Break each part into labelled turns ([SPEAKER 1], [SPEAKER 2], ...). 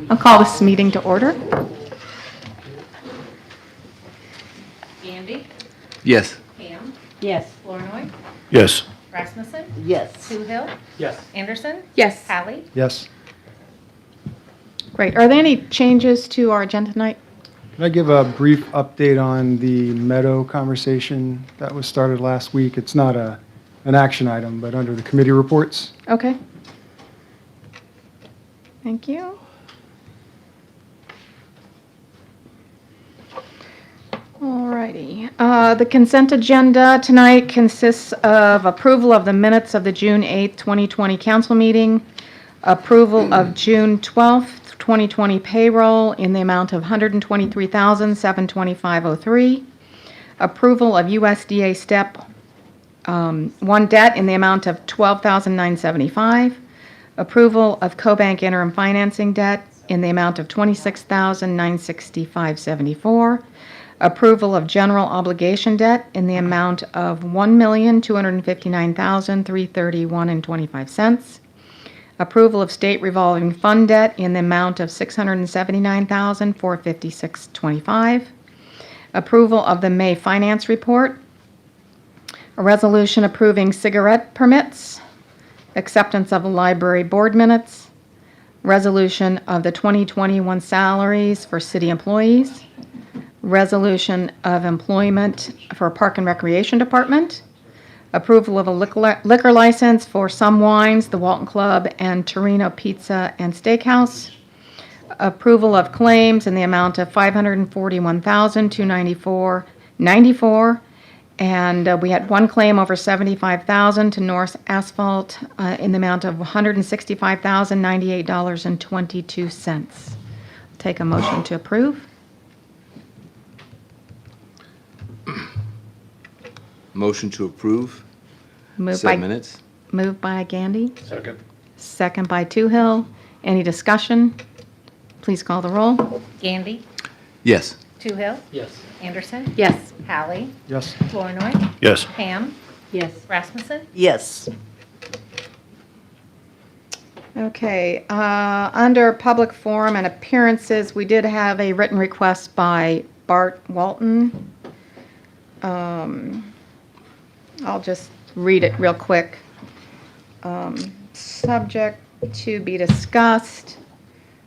[SPEAKER 1] I'll call this meeting to order.
[SPEAKER 2] Andy?
[SPEAKER 3] Yes.
[SPEAKER 2] Pam?
[SPEAKER 4] Yes.
[SPEAKER 2] Flournoy?
[SPEAKER 3] Yes.
[SPEAKER 2] Rasmussen?
[SPEAKER 4] Yes.
[SPEAKER 2] Toohill?
[SPEAKER 5] Yes.
[SPEAKER 2] Anderson?
[SPEAKER 1] Yes.
[SPEAKER 2] Hallie?
[SPEAKER 5] Yes.
[SPEAKER 1] Great. Are there any changes to our agenda tonight?
[SPEAKER 5] Can I give a brief update on the Meadow conversation that was started last week? It's not an action item, but under the committee reports.
[SPEAKER 1] Okay. Thank you. All righty. The consent agenda tonight consists of approval of the minutes of the June 8th, 2020 council meeting, approval of June 12th, 2020 payroll in the amount of $123,725.03, approval of USDA Step 1 debt in the amount of $12,975, approval of CoBank interim financing debt in the amount of $26,965.74, approval of general obligation debt in the amount of $1,259,331.25, approval of state revolving fund debt in the amount of $679,456.25, approval of the May finance report, a resolution approving cigarette permits, acceptance of the library board minutes, resolution of the 2021 salaries for city employees, resolution of employment for Park and Recreation Department, approval of a liquor license for Some Wines, the Walton Club, and Torino Pizza and Steakhouse, approval of claims in the amount of $541,294.94, and we had one claim over $75,000 to North Asphalt in the amount of $165,098.22. Take a motion to approve.
[SPEAKER 3] Motion to approve.
[SPEAKER 1] Moved
[SPEAKER 3] Set
[SPEAKER 1] by
[SPEAKER 3] minutes.
[SPEAKER 1] Moved by Gandy,
[SPEAKER 5] Second.
[SPEAKER 1] second by Toohill. Any discussion? Please call the roll.
[SPEAKER 2] Gandy?
[SPEAKER 3] Yes.
[SPEAKER 2] Toohill?
[SPEAKER 5] Yes.
[SPEAKER 2] Anderson?
[SPEAKER 4] Yes.
[SPEAKER 2] Hallie?
[SPEAKER 5] Yes.
[SPEAKER 2] Flournoy?
[SPEAKER 3] Yes.
[SPEAKER 2] Pam?
[SPEAKER 4] Yes.
[SPEAKER 2] Rasmussen?
[SPEAKER 4] Yes.
[SPEAKER 1] Okay, under public forum and appearances, we did have a written request by Bart Walton. I'll just read it real quick. Subject to be discussed.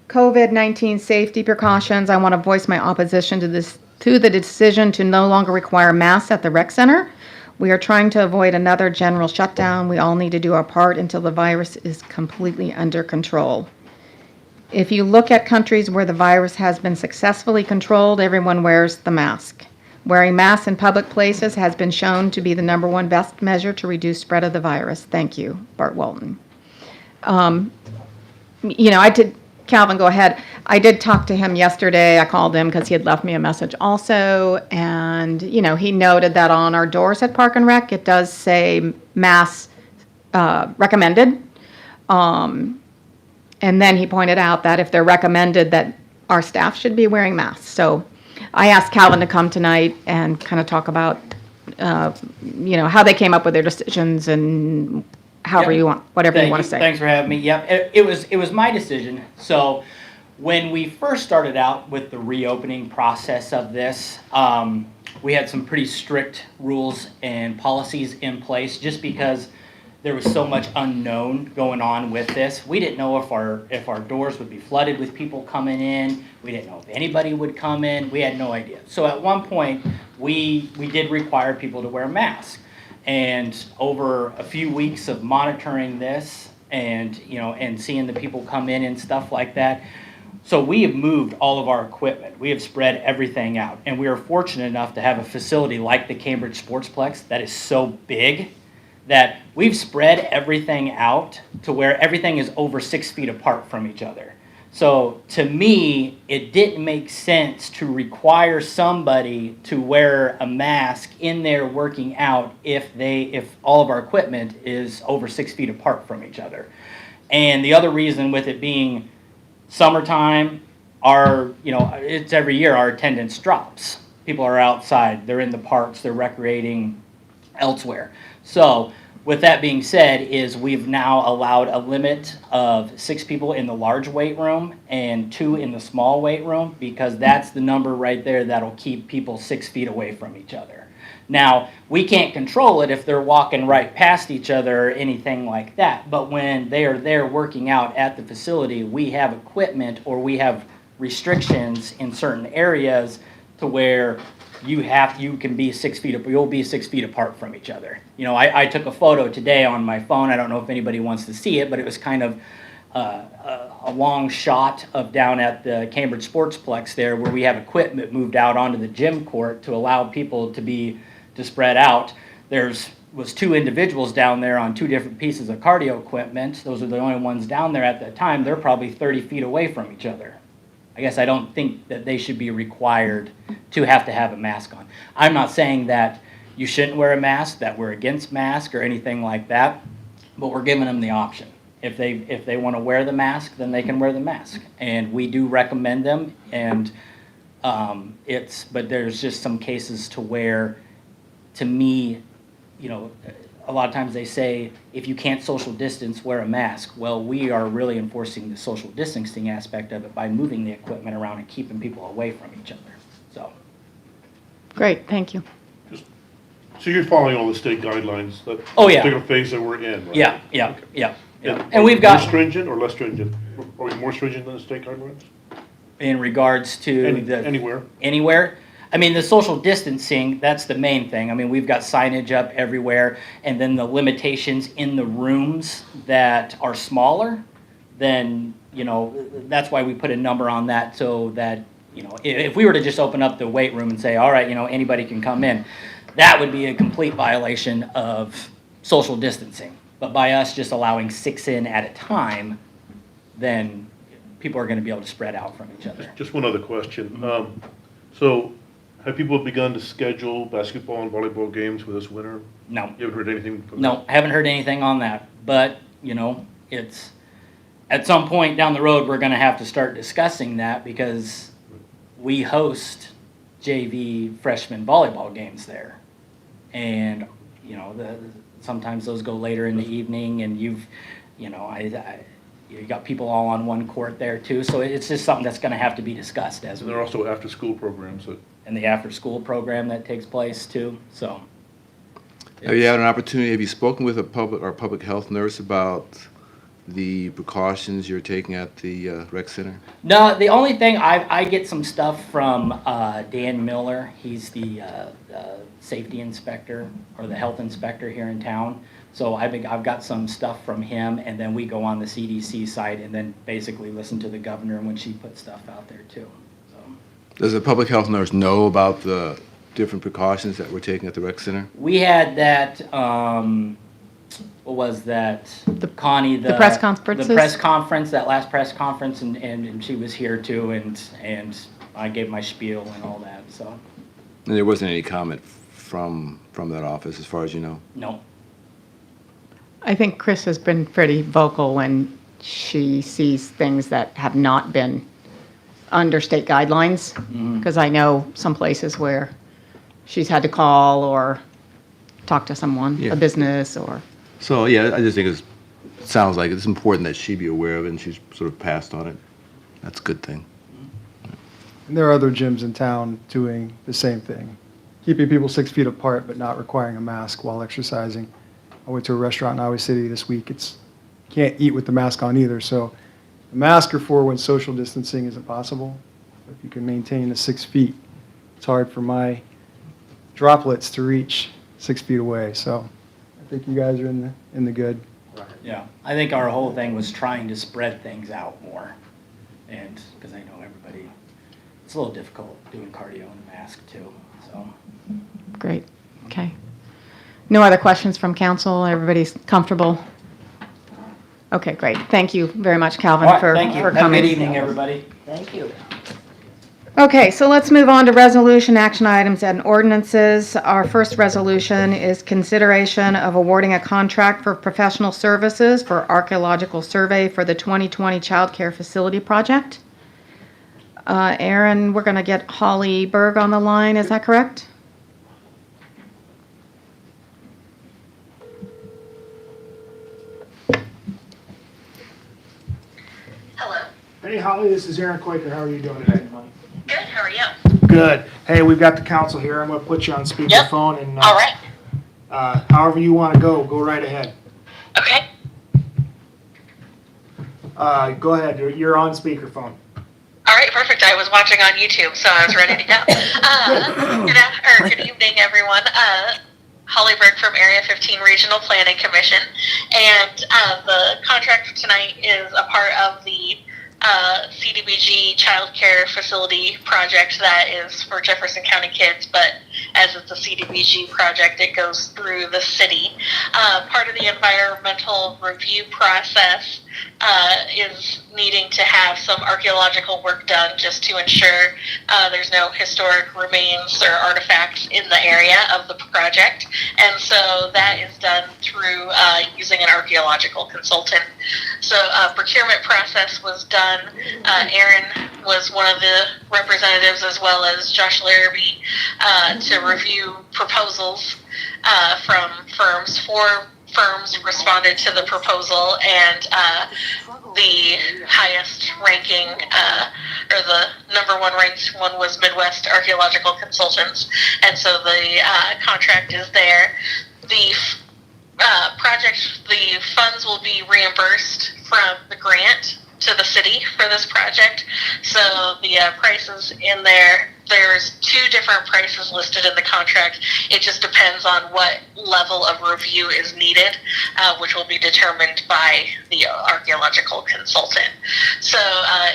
[SPEAKER 1] COVID-19 safety precautions. I want to voice my opposition to the decision to no longer require masks at the rec center. We are trying to avoid another general shutdown. We all need to do our part until the virus is completely under control. If you look at countries where the virus has been successfully controlled, everyone wears the mask. Wearing masks in public places has been shown to be the #1 best measure to reduce spread of the virus. Thank you, Bart Walton. Calvin, go ahead. I did talk to him yesterday. I called him because he had left me a message also. And, he noted that on our doors at Park and Rec, it does say masks recommended. And then he pointed out that if they're recommended, that our staff should be wearing masks. So I asked Calvin to come tonight and kind of talk about, how they came up with their decisions and however you want, whatever you want to say.
[SPEAKER 6] Thanks for having me. Yep, it was my decision. So when we first started out with the reopening process of this, we had some pretty strict rules and policies in place just because there was so much unknown going on with this. We didn't know if our doors would be flooded with people coming in. We didn't know if anybody would come in. We had no idea. So at one point, we did require people to wear masks. And over a few weeks of monitoring this and seeing the people come in and stuff like that, so we have moved all of our equipment. We have spread everything out. And we are fortunate enough to have a facility like the Cambridge Sportsplex that is so big that we've spread everything out to where everything is over 6 feet apart from each other. So to me, it didn't make sense to require somebody to wear a mask in there working out if all of our equipment is over 6 feet apart from each other. And the other reason with it being summertime, it's every year our attendance drops. People are outside, they're in the parks, they're recreating elsewhere. So with that being said, is we've now allowed a limit of 6 people in the large weight room and 2 in the small weight room, because that's the number right there that'll keep people 6 feet away from each other. Now, we can't control it if they're walking right past each other or anything like that, but when they are there working out at the facility, we have equipment or we have restrictions in certain areas to where you can be 6 feet, you'll be 6 feet apart from each other. You know, I took a photo today on my phone. I don't know if anybody wants to see it, but it was kind of a long shot of down at the Cambridge Sportsplex there, where we have equipment moved out onto the gym court to allow people to spread out. Was 2 individuals down there on 2 different pieces of cardio equipment. Those are the only ones down there at that time. They're probably 30 feet away from each other. I guess I don't think that they should be required to have a mask on. I'm not saying that you shouldn't wear a mask, that we're against masks or anything like that, but we're giving them the option. If they want to wear the mask, then they can wear the mask, and we do recommend them. And but there's just some cases to where, to me, you know, a lot of times they say, if you can't social distance, wear a mask. Well, we are really enforcing the social distancing aspect of it by moving the equipment around and keeping people away from each other. So,
[SPEAKER 1] Great, thank you.
[SPEAKER 2] So you're following all the state guidelines that
[SPEAKER 6] Oh, yeah.
[SPEAKER 2] particular phase that we're in, right?
[SPEAKER 6] yeah.
[SPEAKER 2] And
[SPEAKER 6] And
[SPEAKER 2] are
[SPEAKER 6] we've
[SPEAKER 2] we
[SPEAKER 6] got,
[SPEAKER 2] more stringent or less stringent? Are we more stringent than the state guidelines?
[SPEAKER 6] in regards to
[SPEAKER 2] Anywhere?
[SPEAKER 6] anywhere. I mean, the social distancing, that's the main thing. I mean, we've got signage up everywhere, and then the limitations in the rooms that are smaller, then, you know, that's why we put a number on that, so that, you know, if we were to just open up the weight room and say, all right, you know, anybody can come in, that would be a complete violation of social distancing. But by us just allowing 6 in at a time, then people are going to be able to spread out from each other.
[SPEAKER 2] Just one other question. So have people begun to schedule basketball and volleyball games for this winter?
[SPEAKER 6] No.
[SPEAKER 2] You haven't heard anything from them?
[SPEAKER 6] No, haven't heard anything on that. But, you know, it's, at some point down the road, we're going to have to start discussing that, because we host JV freshman volleyball games there. And, you know, sometimes those go later in the evening, and you got people all on one court there too. So it's just something that's going to have to be discussed as
[SPEAKER 2] And
[SPEAKER 6] we,
[SPEAKER 2] there are also after-school programs that,
[SPEAKER 6] and the after-school program that takes place too. So.
[SPEAKER 3] Have you had an opportunity, have you spoken with a public health nurse about the precautions you're taking at the rec center?
[SPEAKER 6] No, the only thing, I get some stuff from Dan Miller. He's the safety inspector, or the health inspector here in town. So I've got some stuff from him, and then we go on the CDC site and then basically listen to the governor when she puts stuff out there too. So.
[SPEAKER 3] Does a public health nurse know about the different precautions that we're taking at the rec center?
[SPEAKER 6] We had that, what was that? Connie,
[SPEAKER 1] the press conferences?
[SPEAKER 6] The press conference, that last press conference, and she was here too, and I gave my spiel and all that, so.
[SPEAKER 3] And there wasn't any comment from that office, as far as you know?
[SPEAKER 6] No.
[SPEAKER 1] I think Chris has been pretty vocal when she sees things that have not been under state guidelines, because I know some places where she's had to call or talk to someone,
[SPEAKER 3] Yeah.
[SPEAKER 1] a business or...
[SPEAKER 3] So, yeah, I just think it sounds like it's important that she be aware of it, and she's sort of passed on it. That's a good thing.
[SPEAKER 5] And there are other gyms in town doing the same thing, keeping people 6 feet apart but not requiring a mask while exercising. I went to a restaurant in Iowa City this week. Can't eat with the mask on either. So the masks are for when social distancing isn't possible. If you can maintain the 6 feet, it's hard for my droplets to reach 6 feet away. So I think you guys are in the good.
[SPEAKER 6] Yeah, I think our whole thing was trying to spread things out more, and because I know everybody, it's a little difficult doing cardio in a mask too, so.
[SPEAKER 1] Great, okay. No other questions from council? Everybody's comfortable? Okay, great. Thank you very much, Calvin,
[SPEAKER 6] All right,
[SPEAKER 1] for
[SPEAKER 6] thank you. Have a
[SPEAKER 1] coming.
[SPEAKER 6] good evening, everybody. Thank you.
[SPEAKER 1] Okay, so let's move on to resolution, action items, and ordinances. Our first resolution is consideration of awarding a contract for professional services for archaeological survey for the 2020 Child Care Facility Project. Aaron, we're going to get Holly Berg on the line, is that correct?
[SPEAKER 4] Hey, Holly, this is Aaron Quaker. How are you doing today?
[SPEAKER 7] Good, how are you?
[SPEAKER 4] Good. Hey, we've got the council here. I'm going to put you on speakerphone, and
[SPEAKER 7] All right.
[SPEAKER 4] however you want to go right ahead.
[SPEAKER 7] Okay.
[SPEAKER 4] Go ahead. You're on speakerphone.
[SPEAKER 7] All right, perfect. I was watching on YouTube, so I was ready to go. Good evening, everyone. Holly Berg from Area 15 Regional Planning Commission, and the contract for tonight is a part of the CDBG child care facility project that is for Jefferson County kids, but as it's a CDBG project, it goes through the city. Part of the environmental review process is needing to have some archaeological work done just to ensure there's no historic remains or artifacts in the area of the project. And so that is done through using an archaeological consultant. So procurement process was done. Aaron was one of the representatives, as well as Josh Larrabee, to review proposals from firms. 4 firms responded to the proposal, and the highest ranking, or the number 1 ranked one, was Midwest Archaeological Consultants, and so the contract is there. The project, the funds will be reimbursed from the grant to the city for this project. So the prices in there, there's 2 different prices listed in the contract. It just depends on what level of review is needed, which will be determined by the archaeological consultant. So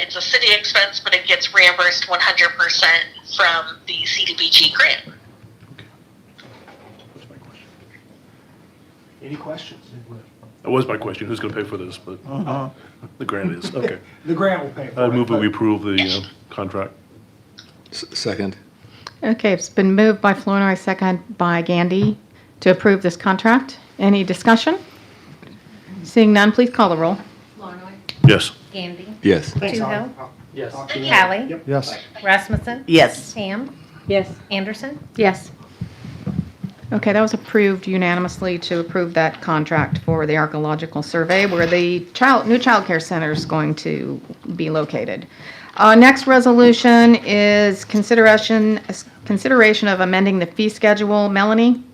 [SPEAKER 7] it's a city expense, but it gets reimbursed 100% from the CDBG grant.
[SPEAKER 4] Any questions?
[SPEAKER 2] That was my question, who's gonna pay for this, but the grant is, okay.
[SPEAKER 4] The grant will pay for
[SPEAKER 2] I
[SPEAKER 4] it.
[SPEAKER 2] move that
[SPEAKER 4] but-
[SPEAKER 2] we approve the contract.
[SPEAKER 3] Second.
[SPEAKER 1] Okay, it's been moved by Flournoy, second by Gandy, to approve this contract. Any discussion? Seeing none, please call the roll.
[SPEAKER 8] Flournoy.
[SPEAKER 2] Yes.
[SPEAKER 8] Gandy.
[SPEAKER 3] Yes.
[SPEAKER 4] Thanks, Holly.
[SPEAKER 8] Toohill.
[SPEAKER 4] I'll
[SPEAKER 6] Yes.
[SPEAKER 4] talk to you later.
[SPEAKER 8] Hallie.
[SPEAKER 4] Yep.
[SPEAKER 5] Yes.
[SPEAKER 8] Rasmussen.
[SPEAKER 9] Yes.
[SPEAKER 8] Ham.
[SPEAKER 9] Yes.
[SPEAKER 8] Anderson.
[SPEAKER 1] Yes. Okay, that was approved unanimously to approve that contract for the archaeological survey where the new child care center is going to be located. Next resolution is consideration of amending the fee schedule. Melanie?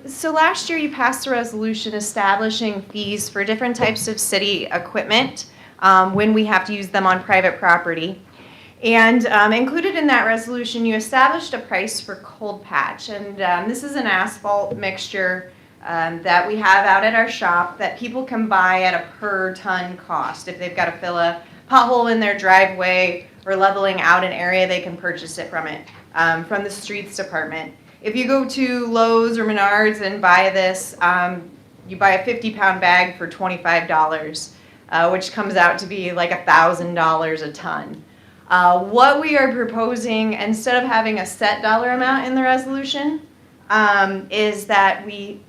[SPEAKER 10] So last year you passed a resolution establishing fees for different types of city equipment when we have to use them on private property. And included in that resolution, you established a price for cold patch. And this is an asphalt mixture that we have out at our shop that people can buy at a per ton cost. If they've got to fill a pothole in their driveway or leveling out an area, they can purchase it from the streets department. If you go to Lowe's or Menards and buy this, you buy a 50-pound bag for $25, which comes out to be like $1,000 a ton. What we are proposing, instead of having a set dollar amount in the resolution, is that the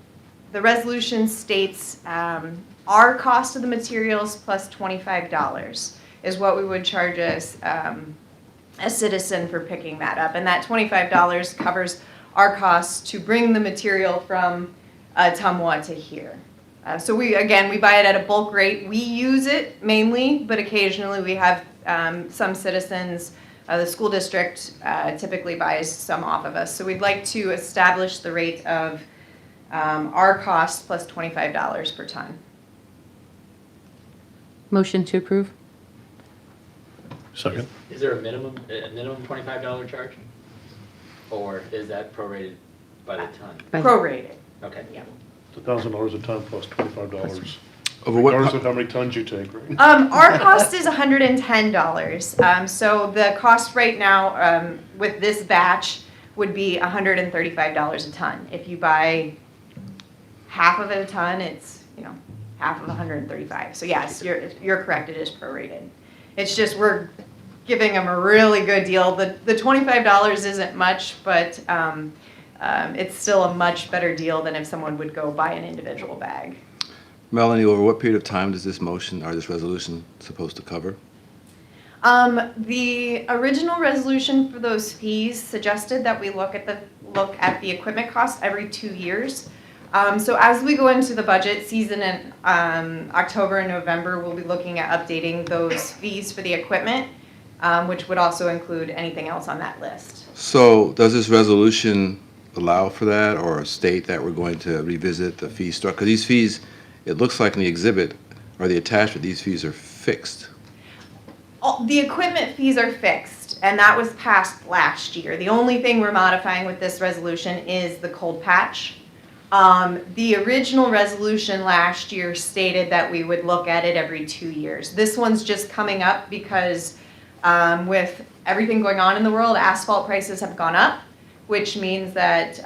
[SPEAKER 10] resolution states our cost of the materials plus $25 is what we would charge a citizen for picking that up. And that $25 covers our costs to bring the material from Tumwa to here. So we buy it at a bulk rate. We use it mainly, but occasionally we have some citizens, the school district typically buys some off of us. So we'd like to establish the rate of our cost plus $25 per ton.
[SPEAKER 9] Motion to approve?
[SPEAKER 2] Second.
[SPEAKER 6] Is there a minimum $25 charge? Or is that prorated by the ton?
[SPEAKER 10] Prorated.
[SPEAKER 6] Okay.
[SPEAKER 2] It's $1,000 a ton plus $25.
[SPEAKER 3] Over what?
[SPEAKER 2] Regardless of how many tons you take, right?
[SPEAKER 10] Our cost is $110. So the cost right now with this batch would be $135 a ton. If you buy half of it a ton, it's half of 135. So yes, you're correct. It is prorated. It's just we're giving them a really good deal. The $25 isn't much, but it's still a much better deal than if someone would go buy an individual bag.
[SPEAKER 3] Melanie, over what period of time does this motion or this resolution supposed to cover?
[SPEAKER 10] The original resolution for those fees suggested that we look at the equipment costs every 2 years. So as we go into the budget season in October and November, we'll be looking at updating those fees for the equipment, which would also include anything else on that list.
[SPEAKER 3] So does this resolution allow for that or state that we're going to revisit the fee structure? Because these fees, it looks like in the exhibit or the attachment, these fees are fixed.
[SPEAKER 10] The equipment fees are fixed, and that was passed last year. The only thing we're modifying with this resolution is the cold patch. The original resolution last year stated that we would look at it every 2 years. This one's just coming up because with everything going on in the world, asphalt prices have gone up, which means that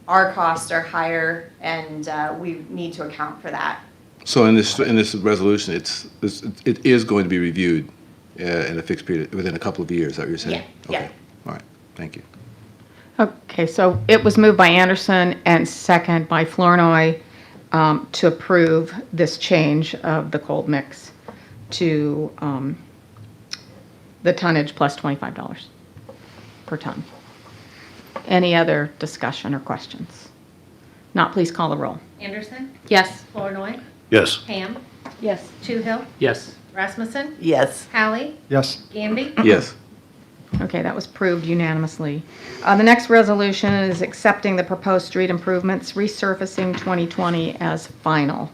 [SPEAKER 10] our costs are higher, and we need to account for that.
[SPEAKER 3] So in this resolution, it is going to be reviewed in a fixed period, within a couple of years, is that what you're saying?
[SPEAKER 10] Yeah,
[SPEAKER 3] Okay. All right, thank you.
[SPEAKER 1] Okay, so it was moved by Anderson and second by Flournoy to approve this change of the cold mix to the tonnage plus $25 per ton. Any other discussion or questions? Not, please call the roll.
[SPEAKER 8] Anderson?
[SPEAKER 1] Yes.
[SPEAKER 8] Flournoy?
[SPEAKER 2] Yes.
[SPEAKER 8] Ham?
[SPEAKER 1] Yes.
[SPEAKER 8] Toohill?
[SPEAKER 9] Yes.
[SPEAKER 8] Rasmussen?
[SPEAKER 11] Yes.
[SPEAKER 8] Hallie?
[SPEAKER 5] Yes.
[SPEAKER 8] Gandy?
[SPEAKER 3] Yes.
[SPEAKER 1] Okay, that was approved unanimously. The next resolution is accepting the proposed street improvements resurfacing 2020 as final.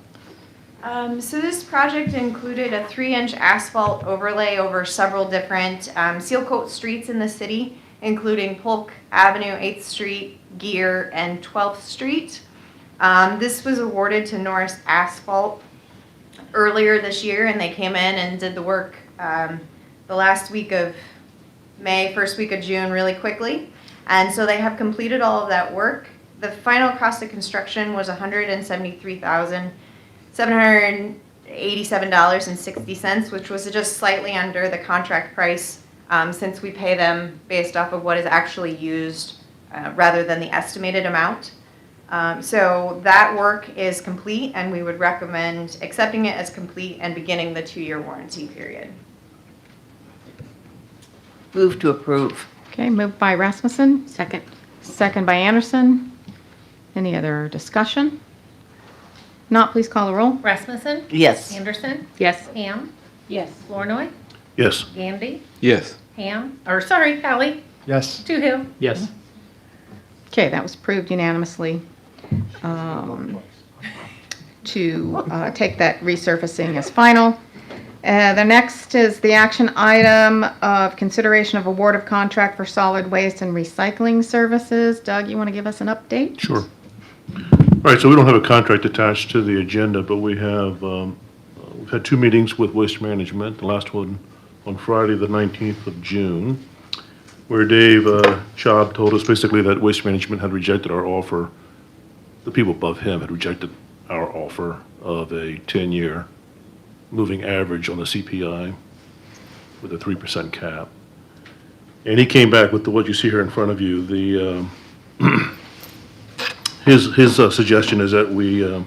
[SPEAKER 10] So this project included a 3-inch asphalt overlay over several different seal coat streets in the city, including Polk Avenue, 8th Street, Gear, and 12th Street. This was awarded to Norris Asphalt earlier this year, and they came in and did the work the last week of May, first week of June really quickly. And so they have completed all of that work. The final cost of construction was $173,787.60, which was just slightly under the contract price since we pay them based off of what is actually used rather than the estimated amount. So that work is complete, and we would recommend accepting it as complete and beginning the 2-year warranty period.
[SPEAKER 11] Move to approve.
[SPEAKER 1] Okay, moved by Rasmussen.
[SPEAKER 8] Second.
[SPEAKER 1] Second by Anderson. Any other discussion? Not, please call the roll.
[SPEAKER 8] Rasmussen?
[SPEAKER 11] Yes.
[SPEAKER 8] Anderson?
[SPEAKER 1] Yes.
[SPEAKER 8] Ham?
[SPEAKER 1] Yes.
[SPEAKER 8] Flournoy?
[SPEAKER 2] Yes.
[SPEAKER 8] Gandy?
[SPEAKER 3] Yes.
[SPEAKER 8] Hallie?
[SPEAKER 5] Yes.
[SPEAKER 8] Toohill?
[SPEAKER 9] Yes.
[SPEAKER 1] Okay, that was approved unanimously to take that resurfacing as final. The next is the action item of consideration of award of contract for solid waste and recycling services. Doug, you want to give us an update?
[SPEAKER 2] Sure. All right, so we don't have a contract attached to the agenda, but we have, we've had 2 meetings with Waste Management, the last one on Friday, the 19th of June, where Dave Schaub told us basically that Waste Management had rejected our offer. The people above him had rejected our offer of a 10-year moving average on the CPI with a 3% cap. And he came back with what you see here in front of you. The his suggestion is that we have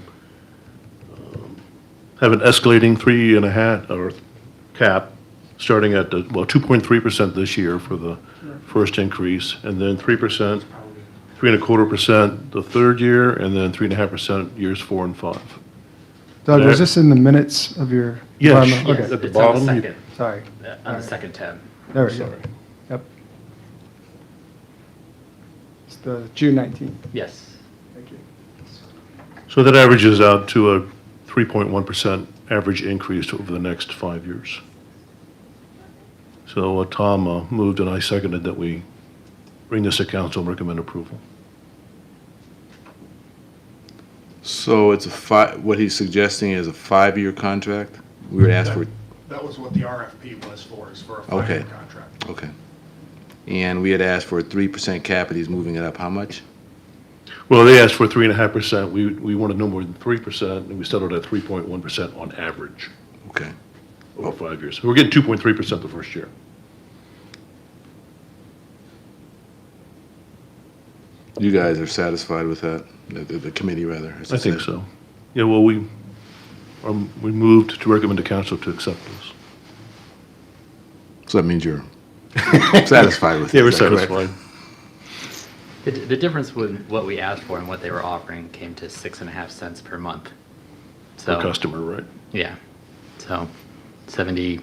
[SPEAKER 2] an escalating 3.5 or cap, starting at 2.3% this year for the first increase, and then 3%, 3.25% the third year, and then 3.5% years 4 and 5.
[SPEAKER 5] Doug, was this in the minutes of your?
[SPEAKER 2] Yes.
[SPEAKER 5] environmental-
[SPEAKER 2] At
[SPEAKER 5] Okay,
[SPEAKER 2] the
[SPEAKER 9] It's on the
[SPEAKER 2] bottom, you-
[SPEAKER 9] second,
[SPEAKER 5] sorry.
[SPEAKER 9] on the second tab.
[SPEAKER 5] There we go. Yep. It's the June 19th.
[SPEAKER 9] Yes.
[SPEAKER 5] Thank you.
[SPEAKER 2] So that averages out to a 3.1% average increase over the next 5 years. So Tom moved and I seconded that we bring this to council and recommend approval.
[SPEAKER 3] So it's what he's suggesting is a 5-year contract? We would ask for,
[SPEAKER 4] That was what the RFP was for, is for a 5-year
[SPEAKER 3] Okay.
[SPEAKER 4] contract.
[SPEAKER 3] okay. And we had asked for a 3% cap, and he's moving it up how much?
[SPEAKER 2] Well, they asked for 3.5%. We wanted no more than 3%, and we settled at 3.1% on average
[SPEAKER 3] Okay.
[SPEAKER 2] over 5 years. We're getting 2.3% the first year.
[SPEAKER 3] You guys are satisfied with that? The committee, rather? should
[SPEAKER 2] I think
[SPEAKER 3] say.
[SPEAKER 2] so. Yeah, well, we moved to recommend to council to accept this.
[SPEAKER 3] So that means you're satisfied with it?
[SPEAKER 2] Yeah, we're
[SPEAKER 3] is that correct?
[SPEAKER 2] satisfied.
[SPEAKER 9] The difference with what we asked for and what they were offering came to 6.5 cents per month.
[SPEAKER 2] Per customer, right?
[SPEAKER 9] Yeah. So 78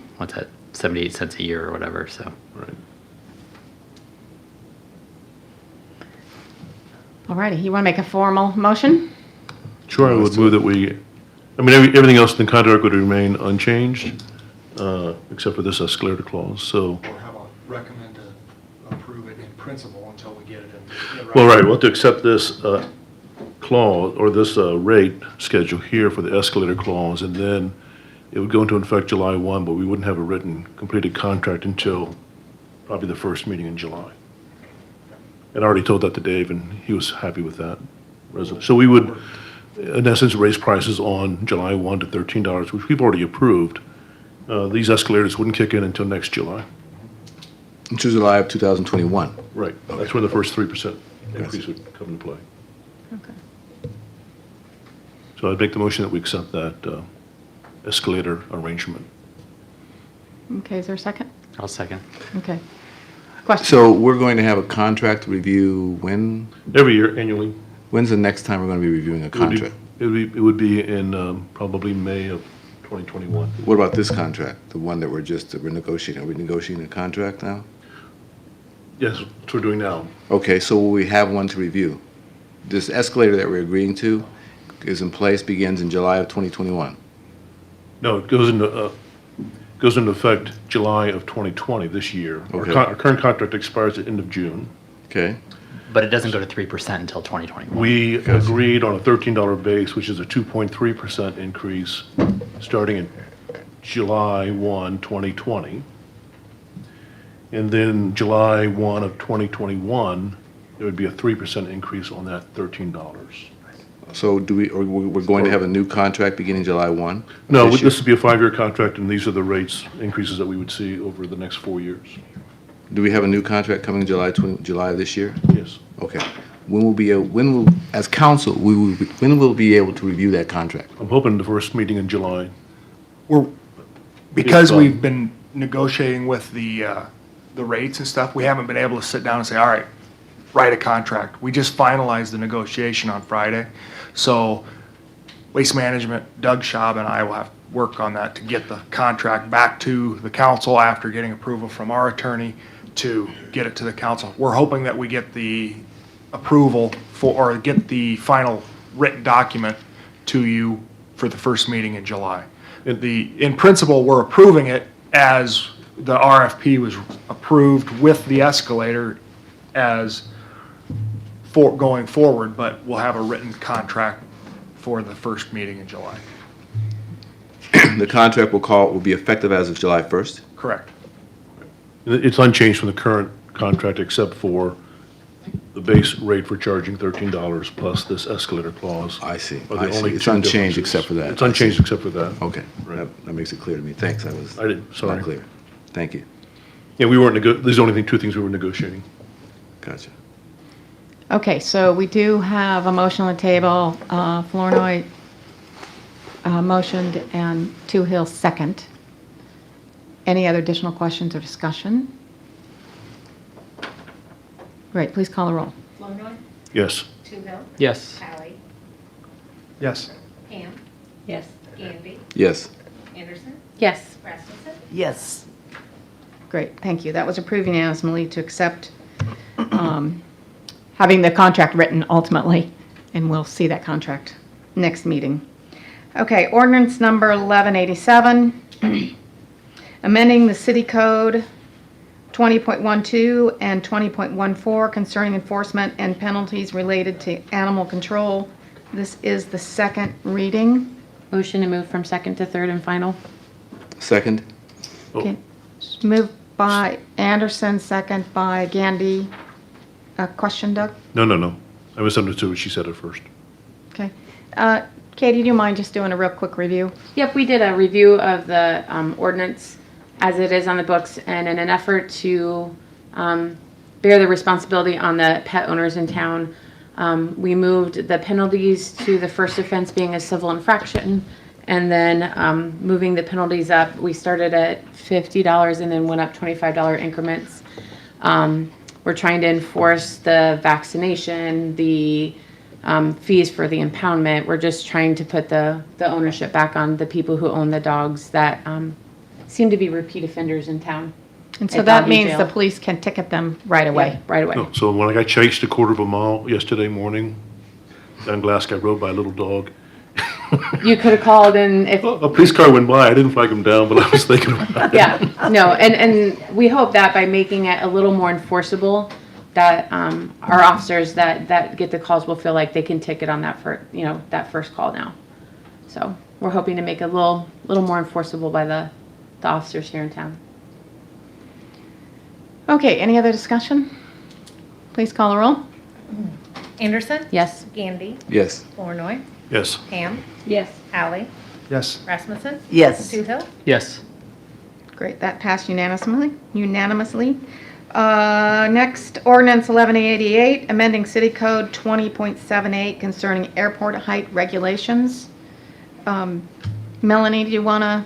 [SPEAKER 9] cents a year or whatever, so.
[SPEAKER 2] Right.
[SPEAKER 1] All righty, you want to make a formal motion?
[SPEAKER 2] Sure, I would move that everything else in the contract would remain unchanged, except for this escalator clause, so.
[SPEAKER 12] Or how about recommend to approve it in principle until we get it in.
[SPEAKER 2] Well, right, we'll have to accept this clause, or this rate schedule here for the escalator clause, and then it would go into effect July 1, but we wouldn't have a written, completed contract until probably the first meeting in July. And I already told that to Dave, and he was happy with that. So we would, in essence, raise prices on July 1 to $13, which we've already approved. These escalators wouldn't kick in until next July.
[SPEAKER 3] Which is July of 2021.
[SPEAKER 2] Right, that's when the first 3% increase would come into play.
[SPEAKER 1] Okay.
[SPEAKER 2] So I'd make the motion that we accept that escalator arrangement.
[SPEAKER 1] Okay, is there a second?
[SPEAKER 9] I'll second.
[SPEAKER 1] Okay. Question?
[SPEAKER 3] So we're going to have a contract review when?
[SPEAKER 2] Every year, annually.
[SPEAKER 3] When's the next time we're going to be reviewing a contract?
[SPEAKER 2] It would be in probably May of 2021.
[SPEAKER 3] What about this contract, the one that we're negotiating? Are we negotiating a contract now?
[SPEAKER 2] Yes, that's what we're doing now.
[SPEAKER 3] Okay, so will we have one to review? This escalator that we're agreeing to is in place, begins in July of 2021.
[SPEAKER 2] No, it goes into effect July of 2020, this year.
[SPEAKER 3] Okay.
[SPEAKER 2] Our current contract expires at the end of June.
[SPEAKER 3] Okay.
[SPEAKER 9] But it doesn't go to 3% until 2021.
[SPEAKER 2] We agreed on a $13 base, which is a 2.3% increase starting in July 1, 2020. And then July 1 of 2021, it would be a 3% increase on that $13.
[SPEAKER 3] So we're going to have a new contract beginning July 1?
[SPEAKER 2] No,
[SPEAKER 3] this year?
[SPEAKER 2] this would be a 5-year contract, and these are the rates increases that we would see over the next 4 years.
[SPEAKER 3] Do we have a new contract coming July of this year?
[SPEAKER 2] Yes.
[SPEAKER 3] Okay. As council, when will we be able to review that contract?
[SPEAKER 2] I'm hoping the first meeting in July.
[SPEAKER 4] Because we've been negotiating with the rates and stuff, we haven't been able to sit down and say, all right, write a contract. We just finalized the negotiation on Friday. So Waste Management, Doug Schaub and I will have to work on that to get the contract back to the council after getting approval from our attorney to get it to the council. We're hoping that we get the approval or get the final written document to you for the first meeting in July. In principle, we're approving it as the RFP was approved with the escalator as for going forward, but we'll have a written contract for the first meeting in July.
[SPEAKER 3] The contract will be effective as of July 1st?
[SPEAKER 4] Correct.
[SPEAKER 2] It's unchanged from the current contract except for the base rate for charging $13 plus this escalator clause.
[SPEAKER 3] I see.
[SPEAKER 2] are the only
[SPEAKER 3] It's
[SPEAKER 2] two
[SPEAKER 3] unchanged
[SPEAKER 2] differences.
[SPEAKER 3] except for that.
[SPEAKER 2] It's unchanged except for that.
[SPEAKER 3] Okay.
[SPEAKER 2] Right.
[SPEAKER 3] That makes it clear to me. Thanks.
[SPEAKER 2] Sorry.
[SPEAKER 3] Not clear. Thank you.
[SPEAKER 2] Yeah, we weren't, these are the only two things we were negotiating.
[SPEAKER 3] Gotcha.
[SPEAKER 1] Okay, so we do have a motion on the table. Flournoy motioned and Two Hills second. Any other additional questions or discussion? Great, please call the roll.
[SPEAKER 8] Flournoy,
[SPEAKER 2] Yes.
[SPEAKER 8] Toohill,
[SPEAKER 9] Yes.
[SPEAKER 8] Hallie,
[SPEAKER 5] Yes.
[SPEAKER 8] Ham,
[SPEAKER 11] Yes.
[SPEAKER 8] Gandy,
[SPEAKER 3] Yes.
[SPEAKER 8] Anderson,
[SPEAKER 1] Yes.
[SPEAKER 8] Rasmussen.
[SPEAKER 11] Yes.
[SPEAKER 1] Great, thank you. That was approved unanimously to accept having the contract written ultimately, and we'll see that contract next meeting. Okay, ordinance number 1187, amending the city code 20.12 and 20.14 concerning enforcement and penalties related to animal control. This is the second reading.
[SPEAKER 13] Motion to move from second to third and final.
[SPEAKER 3] Second?
[SPEAKER 1] Okay, moved by Anderson, second by Gandy. Question, Doug?
[SPEAKER 2] No. I misunderstood what she said at first.
[SPEAKER 1] Okay. Katie, do you mind just doing a real quick review?
[SPEAKER 13] Yep, we did a review of the ordinance as it is on the books, and in an effort to bear the responsibility on the pet owners in town, we moved the penalties to the first offense being a civil infraction, and then moving the penalties up. We started at $50 and then went up $25 increments. we're trying to enforce the vaccination, the fees for the impoundment. We're just trying to put the ownership back on the people who own the dogs that seem to be repeat offenders in town.
[SPEAKER 1] And so
[SPEAKER 13] At
[SPEAKER 1] that
[SPEAKER 13] doggy
[SPEAKER 1] means
[SPEAKER 13] jail.
[SPEAKER 1] the police can ticket them right away.
[SPEAKER 13] Yeah, right away.
[SPEAKER 2] No, so when I got chased a quarter of a mile yesterday morning down Glasgow Road by a little dog,
[SPEAKER 13] You could have called and if,
[SPEAKER 2] a police car went by. I didn't flag him down, but I was thinking about it.
[SPEAKER 13] yeah, no, and we hope that by making it a little more enforceable, that our officers that get the calls will feel like they can ticket on that that first call now. So we're hoping to make it a little more enforceable by the officers here in town.
[SPEAKER 1] Okay, any other discussion? Please call the roll.
[SPEAKER 8] Anderson?
[SPEAKER 13] Yes.
[SPEAKER 8] Gandy?
[SPEAKER 3] Yes.
[SPEAKER 8] Flournoy?
[SPEAKER 2] Yes.
[SPEAKER 8] Ham?
[SPEAKER 13] Yes.
[SPEAKER 8] Hallie?
[SPEAKER 5] Yes.
[SPEAKER 8] Rasmussen?
[SPEAKER 11] Yes.
[SPEAKER 8] Toohill?
[SPEAKER 9] Yes.
[SPEAKER 1] Great, that passed unanimously. Next, ordinance 1188, amending city code 20.78 concerning airport height regulations. Melanie, do you want to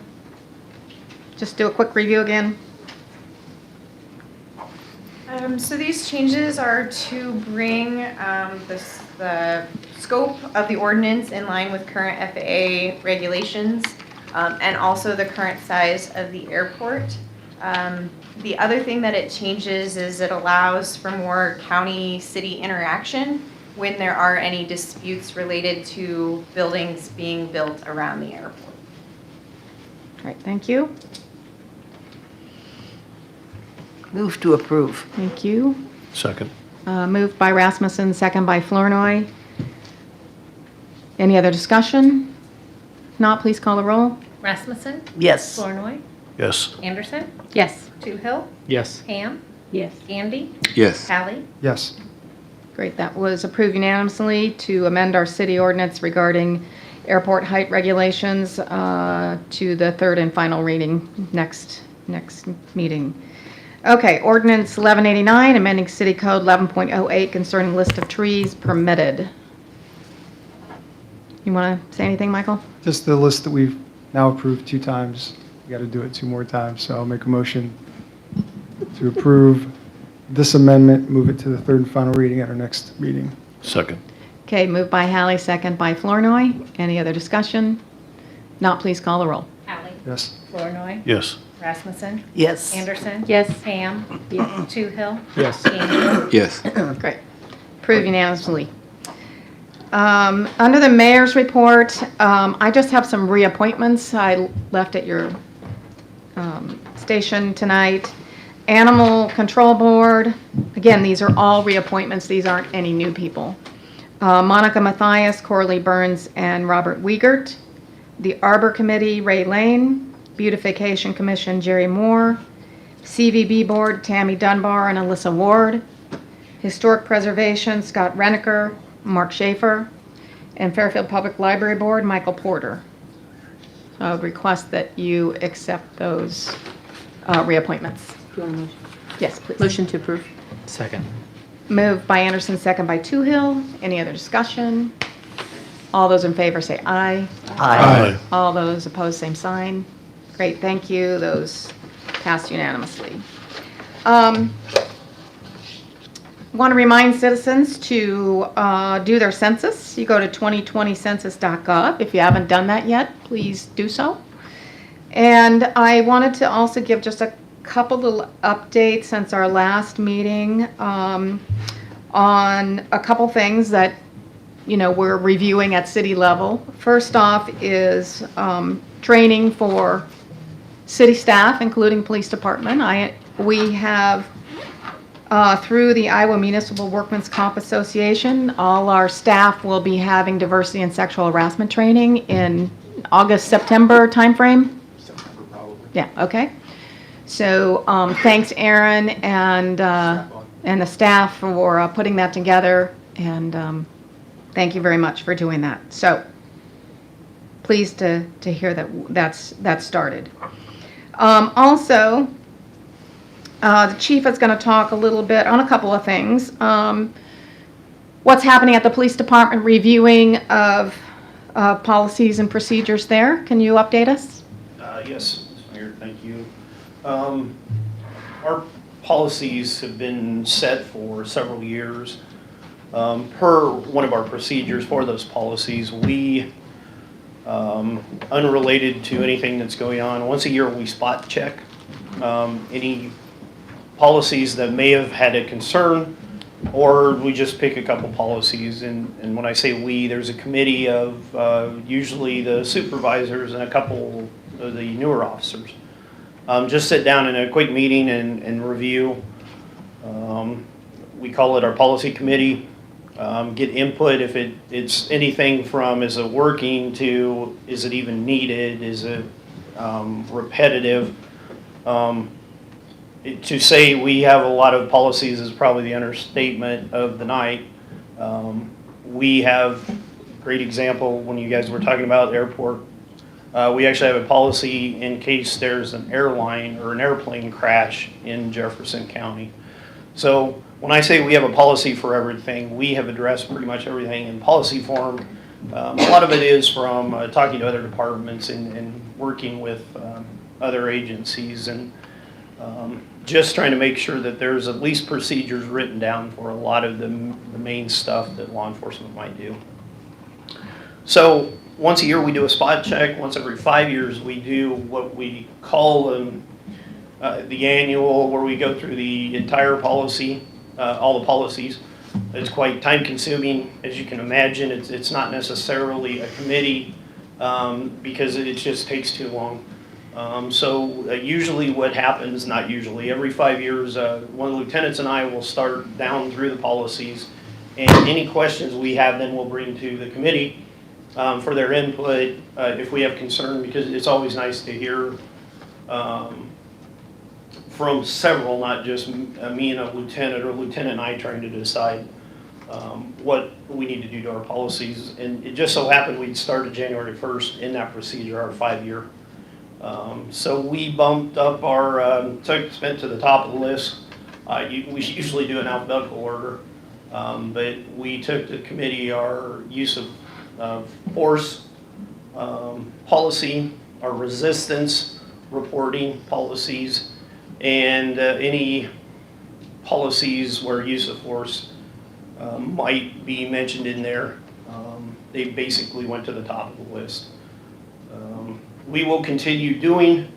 [SPEAKER 1] just do a quick review again?
[SPEAKER 10] So these changes are to bring the scope of the ordinance in line with current FAA regulations, and also the current size of the airport. The other thing that it changes is it allows for more county-city interaction when there are any disputes related to buildings being built around the airport.
[SPEAKER 1] All right, thank you.
[SPEAKER 11] Move to approve.
[SPEAKER 1] Thank you.
[SPEAKER 2] Second.
[SPEAKER 1] Moved by Rasmussen, second by Flournoy. Any other discussion? If not, please call the roll.
[SPEAKER 8] Rasmussen?
[SPEAKER 11] Yes.
[SPEAKER 8] Flournoy?
[SPEAKER 2] Yes.
[SPEAKER 8] Anderson?
[SPEAKER 13] Yes.
[SPEAKER 8] Toohill?
[SPEAKER 9] Yes.
[SPEAKER 8] Ham?
[SPEAKER 13] Yes.
[SPEAKER 8] Gandy?
[SPEAKER 3] Yes.
[SPEAKER 8] Hallie?
[SPEAKER 5] Yes.
[SPEAKER 1] Great, that was approved unanimously to amend our city ordinance regarding airport height regulations to the third and final reading next meeting. Okay, ordinance 1189, amending city code 11.08 concerning list of trees permitted. You want to say anything, Michael?
[SPEAKER 5] Just the list that we've now approved 2 times. We got to do it 2 more times, so I'll make a motion to approve this amendment, move it to the third and final reading at our next meeting.
[SPEAKER 2] Second.
[SPEAKER 1] Okay, moved by Hallie, second by Flournoy. Any other discussion? Not, please call the roll.
[SPEAKER 8] Hallie?
[SPEAKER 5] Yes.
[SPEAKER 8] Flournoy?
[SPEAKER 2] Yes.
[SPEAKER 8] Rasmussen?
[SPEAKER 11] Yes.
[SPEAKER 8] Anderson?
[SPEAKER 13] Yes.
[SPEAKER 8] Ham?
[SPEAKER 13] Yes.
[SPEAKER 8] Toohill?
[SPEAKER 9] Yes.
[SPEAKER 8] Gandy?
[SPEAKER 3] Yes.
[SPEAKER 1] Great. Approved unanimously. Under the mayor's report, I just have some reappointments I left at your station tonight. Animal Control Board, again, these are all reappointments. These aren't any new people. Monica Mathias, Corley Burns, and Robert Wiegert. The Arbor Committee, Ray Lane. Beautification Commission, Jerry Moore. CVB Board, Tammy Dunbar and Alyssa Ward. Historic Preservation, Scott Reniker, Mark Schaefer. And Fairfield Public Library Board, Michael Porter. So I would request that you accept those reappointments.
[SPEAKER 13] Do you want a motion?
[SPEAKER 1] Yes, please.
[SPEAKER 13] Motion to approve.
[SPEAKER 9] Second.
[SPEAKER 1] Moved by Anderson, second by Toohill. Any other discussion? All those in favor say aye.
[SPEAKER 11] Aye.
[SPEAKER 1] All those opposed, same sign. Great, thank you. Those passed unanimously. Want to remind citizens to do their census. You go to 2020census.gov. If you haven't done that yet, please do so. And I wanted to also give just a couple little updates since our last meeting on a couple things that we're reviewing at city level. First off is training for city staff, including police department. We have, through the Iowa Municipal Workmen's Comp Association, all our staff will be having diversity and sexual harassment training in August, September timeframe.
[SPEAKER 12] September probably.
[SPEAKER 1] Yeah, okay. So thanks, Aaron, and the staff for putting that together, and thank you very much for doing that. So pleased to hear that's started. Also, the chief is going to talk a little bit on a couple of things. What's happening at the police department, reviewing of policies and procedures there. Can you update us?
[SPEAKER 12] Yes, Mayor, thank you. Our
[SPEAKER 14] policies have been set for several years. Per one of our procedures for those policies, we, unrelated to anything that's going on, once a year we spot check any policies that may have had a concern, or we just pick a couple policies. And when I say we, there's a committee of usually the supervisors and a couple of the newer officers. Just sit down in a quick meeting and review. We call it our policy committee. Get input if it's anything from is it working to is it even needed, is it repetitive. To say we have a lot of policies is probably the understatement of the night. We have a great example when you guys were talking about the airport. We actually have a policy in case there's an airline or an airplane crash in Jefferson County. So when I say we have a policy for everything, we have addressed pretty much everything in policy form. A lot of it is from talking to other departments and working with other agencies and just trying to make sure that there's at least procedures written down for a lot of the main stuff that law enforcement might do. So once a year we do a spot check. Once every 5 years we do what we call the annual, where we go through the entire policy, all the policies. It's quite time consuming, as you can imagine. It's not necessarily a committee because it just takes too long. So usually what happens, not usually, every 5 years, one of the lieutenants and I will start down through the policies, and any questions we have then we'll bring to the committee for their input if we have concern, because it's always nice to hear from several, not just me and a lieutenant or lieutenant and I trying to decide what we need to do to our policies. And it just so happened we'd started January 1st in that procedure, our 5-year. So we bumped up our, spent to the top of the list. We usually do an alphabetical order, but we took to committee our use of force policy, our resistance reporting policies, and any policies where use of force might be mentioned in there. They basically went to the top of the list. We will continue doing.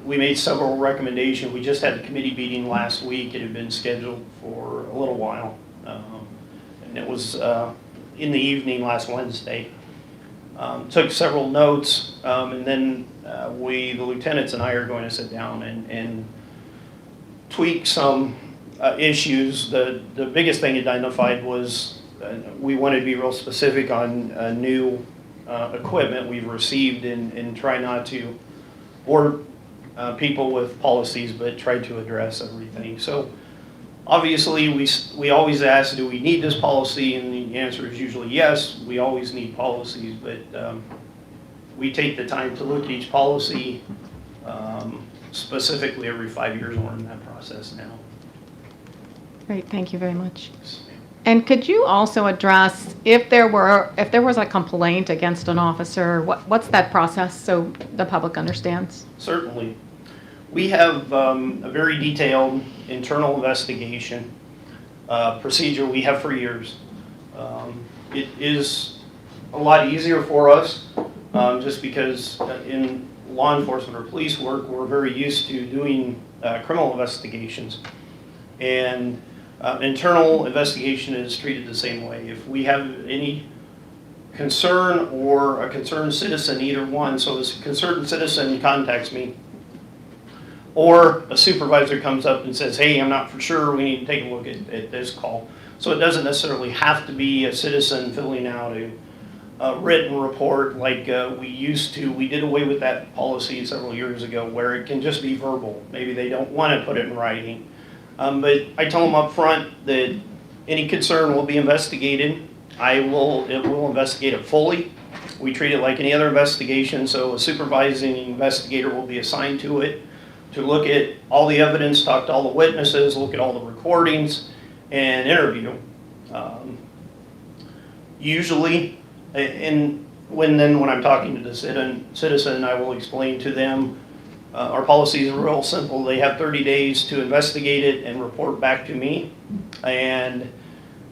[SPEAKER 14] We made several recommendations. We just had a committee meeting last week. It had been scheduled for a little while. And it was in the evening last Wednesday. Took several notes, and then the lieutenants and I are going to sit down and tweak some issues. The biggest thing identified was we wanted to be real specific on new equipment we've received and try not to bore people with policies, but try to address everything. So obviously we always ask, do we need this policy? And the answer is usually yes, we always need policies, but we take the time to look at each policy specifically every 5 years, and we're in that process now.
[SPEAKER 1] Great, thank you very much. And could you also address if there was a complaint against an officer, what's that process so the public understands?
[SPEAKER 14] Certainly. We have a very detailed internal investigation procedure we have for years. It is a lot easier for us just because in law enforcement or police work, we're very used to doing criminal investigations. And internal investigation is treated the same way. If we have any concern or a concerned citizen, either one, so this concerned citizen contacts me, or a supervisor comes up and says, hey, I'm not for sure, we need to take a look at this call. So it doesn't necessarily have to be a citizen filling out a written report like we used to. We did away with that policy several years ago where it can just be verbal. Maybe they don't want to put it in writing. But I tell them up front that any concern will be investigated. It will investigate it fully. We treat it like any other investigation, so a supervising investigator will be assigned to it to look at all the evidence, talk to all the witnesses, look at all the recordings, and interview. Usually, when I'm talking to the citizen, I will explain to them Our policy is real simple. They have 30 days to investigate it and report back to me. And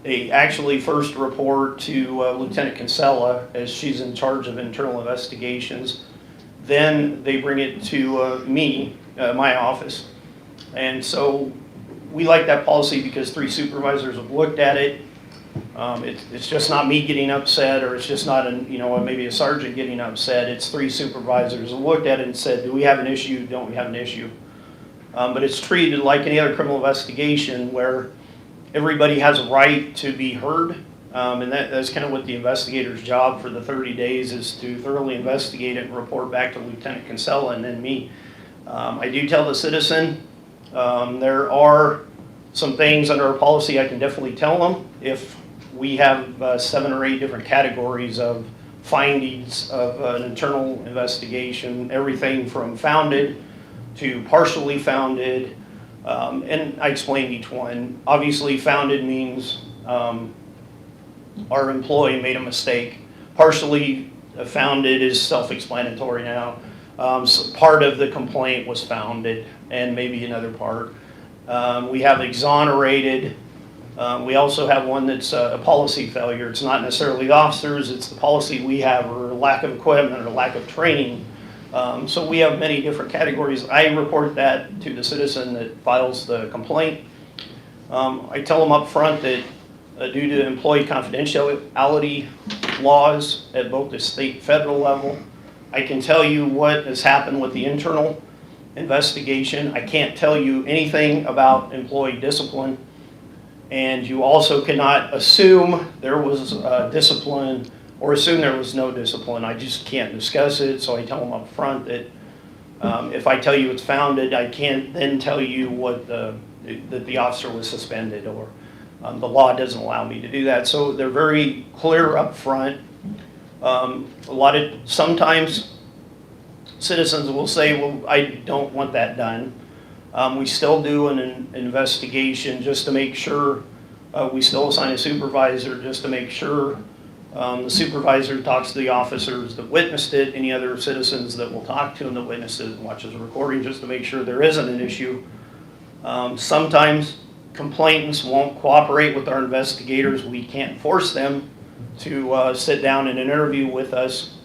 [SPEAKER 14] they actually first report to Lieutenant Kinsella, as she's in charge of internal investigations. Then they bring it to me, my office. And so we like that policy because 3 supervisors have looked at it. It's just not me getting upset, or it's just not maybe a sergeant getting upset. It's 3 supervisors who looked at it and said, do we have an issue? Don't we have an issue? But it's treated like any other criminal investigation where everybody has a right to be heard. And that's kind of what the investigator's job for the 30 days is, to thoroughly investigate it and report back to Lieutenant Kinsella and then me. I do tell the citizen, there are some things under our policy I can definitely tell them. If we have 7 or 8 different categories of findings of an internal investigation, everything from founded to partially founded, and I explained each one. Obviously, founded means our employee made a mistake. Partially founded is self-explanatory now. So part of the complaint was founded, and maybe another part. We have exonerated. We also have one that's a policy failure. It's not necessarily the officers, it's the policy we have, or lack of equipment, or lack of training. So we have many different categories. I report that to the citizen that files the complaint. I tell them up front that due to employee confidentiality laws at both the state and federal level, I can tell you what has happened with the internal investigation. I can't tell you anything about employee discipline. And you also cannot assume there was discipline or assume there was no discipline. I just can't discuss it, so I tell them up front that if I tell you it's founded, I can't then tell you what that the officer was suspended, or the law doesn't allow me to do that. So they're very clear up front. Sometimes citizens will say, well, I don't want that done. We still do an investigation just to make sure. We still assign a supervisor just to make sure. The supervisor talks to the officers that witnessed it, any other citizens that will talk to them that witnessed it and watches the recording, just to make sure there isn't an issue. Sometimes complainants won't cooperate with our investigators. We can't force them to sit down in an interview with us.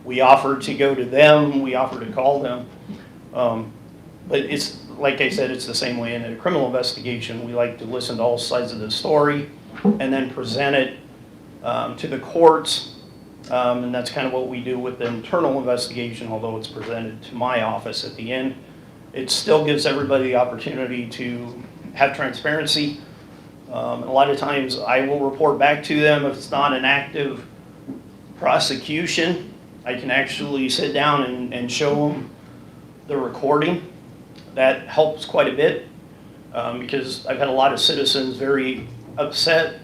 [SPEAKER 14] We offer to go to them. We offer to call them. But it's, like I said, it's the same way in a criminal investigation. We like to listen to all sides of the story and then present it to the courts. And that's kind of what we do with the internal investigation, although it's presented to my office at the end. It still gives everybody the opportunity to have transparency. A lot of times I will report back to them if it's not an active prosecution. I can actually sit down and show them the recording. That helps quite a bit because I've had a lot of citizens very upset.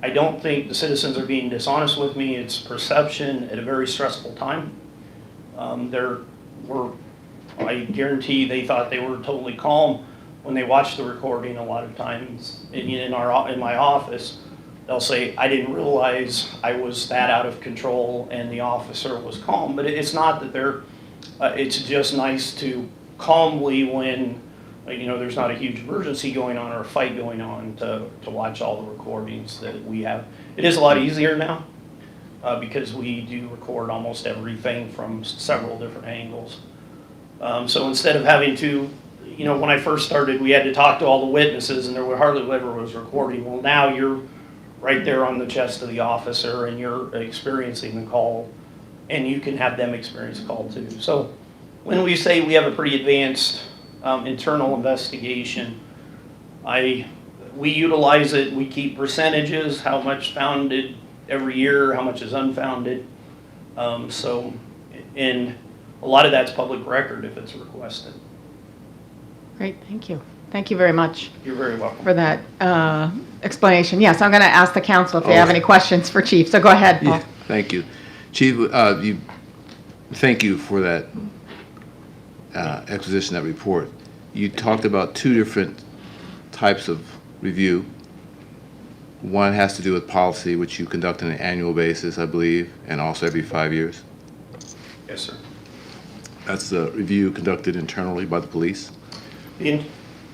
[SPEAKER 14] I don't think the citizens are being dishonest with me. It's perception at a very stressful time. I guarantee they thought they were totally calm when they watched the recording. A lot of times in my office, they'll say, I didn't realize I was that out of control and the officer was calm. But it's not that it's just nice to calmly when there's not a huge emergency going on or a fight going on to watch all the recordings that we have. It is a lot easier now because we do record almost everything from several different angles. So instead of having to, when I first started, we had to talk to all the witnesses and there were hardly ever was recording. Well, now you're right there on the chest of the officer and you're experiencing the call, and you can have them experience the call too. So when we say we have a pretty advanced internal investigation, we utilize it. We keep percentages, how much founded every year, how much is unfounded. And a lot of that's public record if it's requested.
[SPEAKER 1] Great, thank you. Thank you very much
[SPEAKER 14] You're very welcome.
[SPEAKER 1] for that explanation. Yes, I'm going to ask the council if they have any questions for Chief, so go ahead, Paul.
[SPEAKER 3] Yeah, thank you. Chief, thank you for that exposition, that report. You talked about 2 different types of review. One has to do with policy, which you conduct on an annual basis, I believe, and also every 5 years.
[SPEAKER 14] Yes, sir.
[SPEAKER 3] That's the review conducted internally by the police?
[SPEAKER 14] The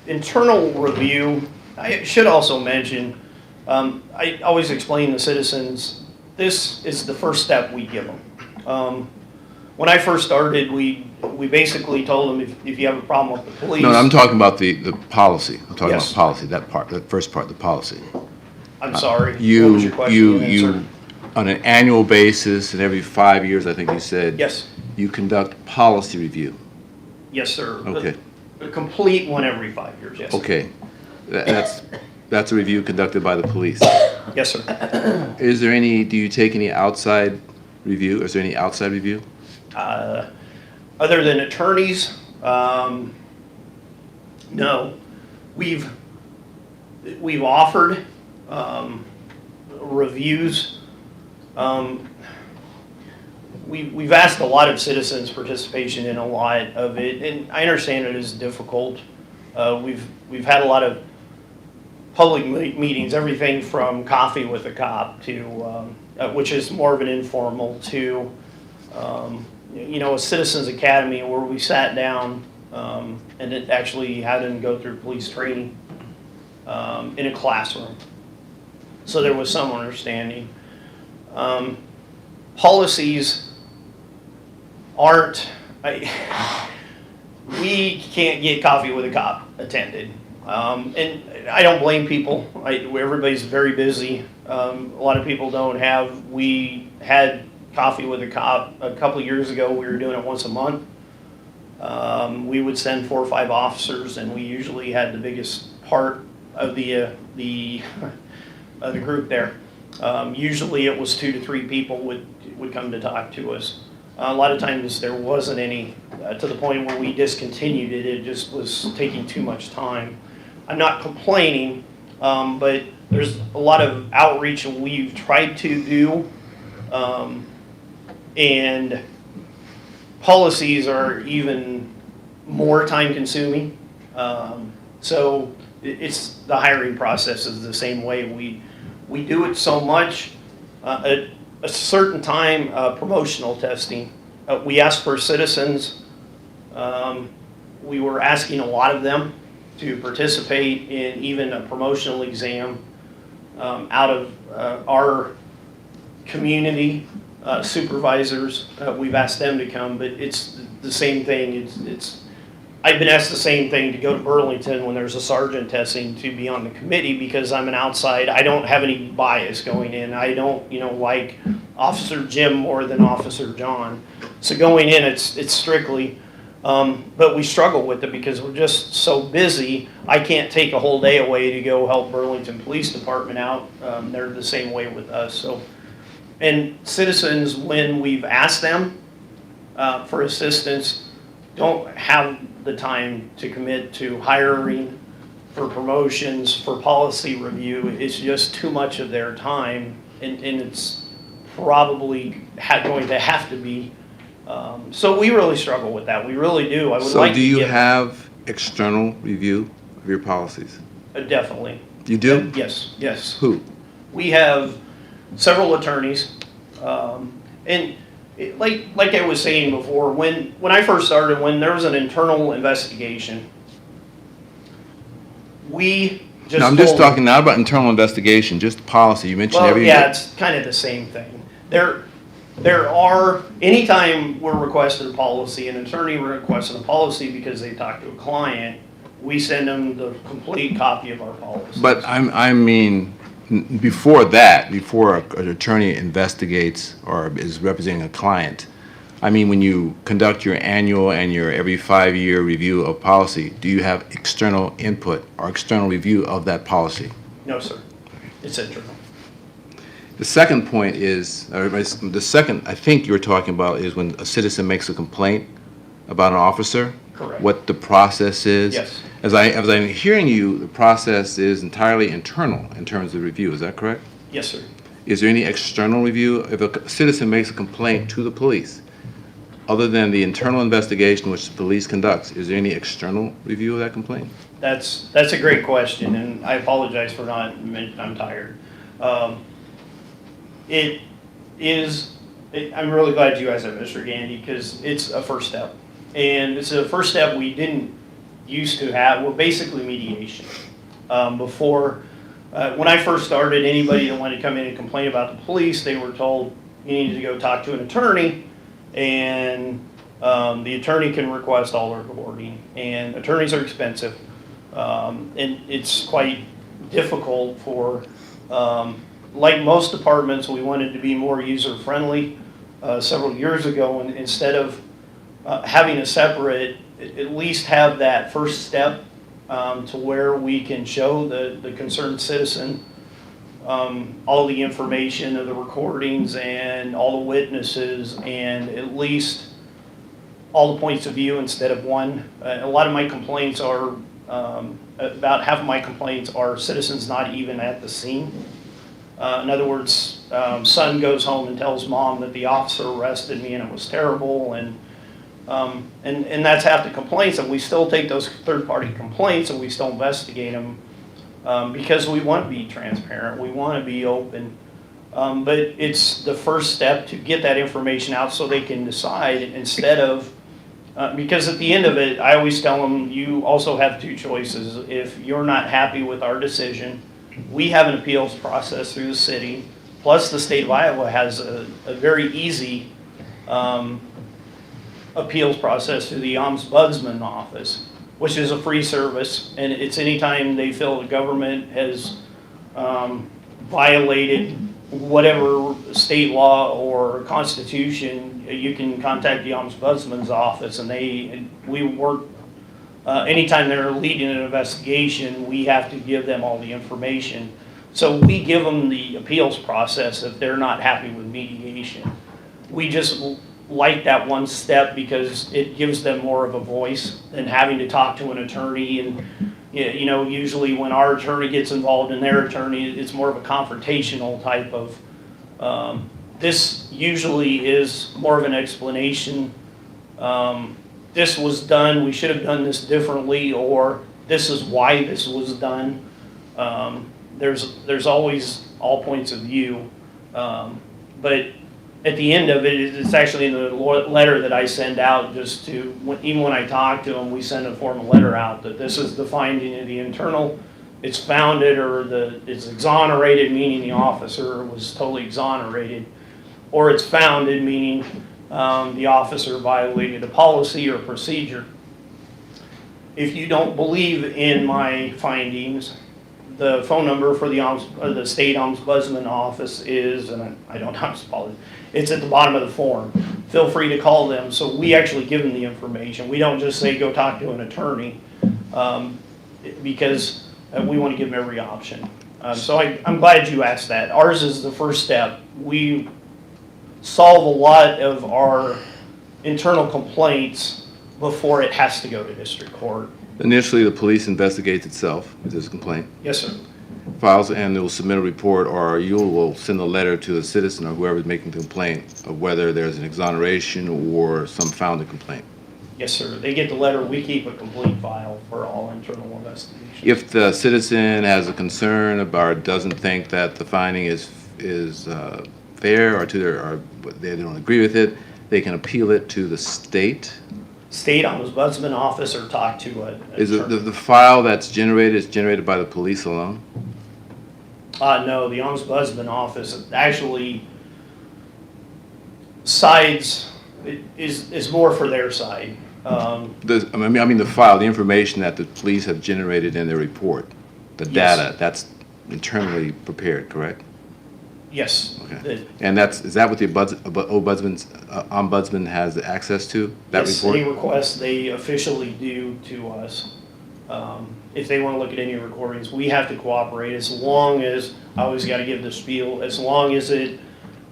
[SPEAKER 14] internal review, I should also mention, I always explain to citizens, this is the first step we give them. When I first started, we basically told them if you have a problem with the police.
[SPEAKER 3] No, I'm talking about the policy. I'm talking
[SPEAKER 14] Yes.
[SPEAKER 3] about policy, that part, that first part, the policy.
[SPEAKER 14] I'm sorry. What
[SPEAKER 3] You,
[SPEAKER 14] was your question again, sir?
[SPEAKER 3] you, on an annual basis and every 5 years, I think you said.
[SPEAKER 14] Yes,
[SPEAKER 3] You conduct policy review.
[SPEAKER 14] yes, sir.
[SPEAKER 3] Okay.
[SPEAKER 14] A complete one every 5 years, yes.
[SPEAKER 3] Okay. That's a review conducted by the police.
[SPEAKER 14] Yes, sir.
[SPEAKER 3] Is there any, do you take any outside review? Is there any outside review?
[SPEAKER 14] Other than attorneys, no. We've offered reviews. We've asked a lot of citizens' participation in a lot of it, and I understand it is difficult. We've had a lot of public meetings, everything from coffee with a cop to, which is more of an informal, to a citizens academy where we sat down and it actually had them go through police training in a classroom. So there was some understanding. Policies aren't, we can't get coffee with a cop attended. And I don't blame people. Everybody's very busy. A lot of people don't have. We had coffee with a cop a couple of years ago. We were doing it once a month. We would send 4 or 5 officers, and we usually had the biggest part of the group there. Usually it was 2 to 3 people would come to talk to us. A lot of times there wasn't any, to the point where we discontinued it. It just was taking too much time. I'm not complaining, but there's a lot of outreach we've tried to do, and policies are even more time consuming. So it's the hiring process is the same way. We do it so much. At a certain time, promotional testing, we asked for citizens. We were asking a lot of them to participate in even a promotional exam out of our community supervisors. We've asked them to come, but it's the same thing. I've been asked the same thing to go to Burlington when there's a sergeant testing to be on the committee because I'm an outside. I don't have any bias going in. I don't, like Officer Jim more than Officer John. So going in, it's strictly, but we struggle with it because we're just so busy. I can't take a whole day away to go help Burlington Police Department out. They're the same way with us. So, and citizens, when we've asked them for assistance, don't have the time to commit to hiring, for promotions, for policy review. It's just too much of their time, and it's probably going to have to be. So we really struggle with that. We really do. I would like to
[SPEAKER 3] So do you
[SPEAKER 14] get,
[SPEAKER 3] have external review of your policies?
[SPEAKER 14] Definitely.
[SPEAKER 3] You do?
[SPEAKER 14] Yes, yes.
[SPEAKER 3] Who?
[SPEAKER 14] We have several attorneys, and like I was saying before, when I first started, when there was an internal investigation, we just
[SPEAKER 3] No, I'm just talking not about internal investigation, just policy. You mentioned
[SPEAKER 14] well,
[SPEAKER 3] every.
[SPEAKER 14] yeah, it's kind of the same thing. There are, anytime we're requested a policy, an attorney requested a policy because they talked to a client, we send them the complete copy of our policy.
[SPEAKER 3] But I mean, before that, before an attorney investigates or is representing a client, I mean, when you conduct your annual and your every 5-year review of policy, do you have external input or external review of that policy?
[SPEAKER 14] No, sir. It's internal.
[SPEAKER 3] The second point is, the second I think you're talking about is when a citizen makes a complaint about an officer.
[SPEAKER 14] Correct.
[SPEAKER 3] What the process is.
[SPEAKER 14] Yes.
[SPEAKER 3] As I'm hearing you, the process is entirely internal in terms of review. Is that correct?
[SPEAKER 14] Yes, sir.
[SPEAKER 3] Is there any external review? If a citizen makes a complaint to the police, other than the internal investigation which the police conducts, is there any external review of that complaint?
[SPEAKER 14] That's a great question, and I apologize for not. I'm tired. I'm really glad you guys have Mr. Gandy because it's a first step. And it's the first step we didn't used to have, well, basically mediation. Before, when I first started, anybody that wanted to come in and complain about the police, they were told you needed to go talk to an attorney, and the attorney can request all their recording. And attorneys are expensive, and it's quite difficult for, like most departments, we wanted to be more user-friendly several years ago, and instead of having a separate, at least have that first step to where we can show the concerned citizen all the information of the recordings and all the witnesses and at least all the points of view instead of one. A lot of my complaints are, about half of my complaints are citizens not even at the scene. In other words, son goes home and tells mom that the officer arrested me and it was terrible, and that's half the complaints, and we still take those third-party complaints and we still investigate them because we want to be transparent, we want to be open, but it's the first step to get that information out so they can decide instead of, because at the end of it, I always tell them, you also have two choices. If you're not happy with our decision, we have an appeals process through the city, plus the state of Iowa has a very easy appeals process through the Ombudsman office, which is a free service, and it's anytime they feel the government has violated whatever state law or constitution, you can contact the Ombudsman's office, and we work, anytime they're leading an investigation, we have to give them all the information. So we give them the appeals process if they're not happy with mediation. We just like that one step because it gives them more of a voice than having to talk to an attorney. And you know, usually when our attorney gets involved in their attorney, it's more of a confrontational type of, this usually is more of an explanation. This was done, we should have done this differently, or this is why this was done. There's always all points of view, but at the end of it, it's actually in the letter that I send out just to, even when I talk to them, we send a formal letter out that this is the finding of the internal, it's founded, or it's exonerated, meaning the officer was totally exonerated, or it's founded, meaning the officer violated a policy or procedure. If you don't believe in my findings, the phone number for the state ombudsman office is, and I don't have to spell it, it's at the bottom of the form. Feel free to call them. So we actually give them the information. We don't just say go talk to an attorney, because we want to give them every option. So I'm glad you asked that. Ours is the first step. We solve a lot of our internal complaints before it has to go to district court.
[SPEAKER 3] Initially, the police investigates itself if there's a complaint.
[SPEAKER 14] Yes, sir.
[SPEAKER 3] Files, and they will submit a report, or you will send a letter to the citizen or whoever is making the complaint of whether there's an exoneration or some founded complaint.
[SPEAKER 14] Yes, sir. They get the letter. We keep a complete file for all internal investigations.
[SPEAKER 3] If the citizen has a concern about, or doesn't think that the finding is fair, or they don't agree with it, they can appeal it to the state.
[SPEAKER 14] State ombudsman office, or talk to a
[SPEAKER 3] Is it the file that's generated is generated by the police alone?
[SPEAKER 14] No, the ombudsman office actually sides is more for their side.
[SPEAKER 3] I mean the file, the information that the police have generated in their report, the data, that's internally prepared, correct?
[SPEAKER 14] Yes.
[SPEAKER 3] Okay. And is that what the ombudsman has access to, that
[SPEAKER 14] yes,
[SPEAKER 3] report?
[SPEAKER 14] any requests they officially do to us. If they want to look at any recordings, we have to cooperate, as long as, I always got to give the spiel, as long as it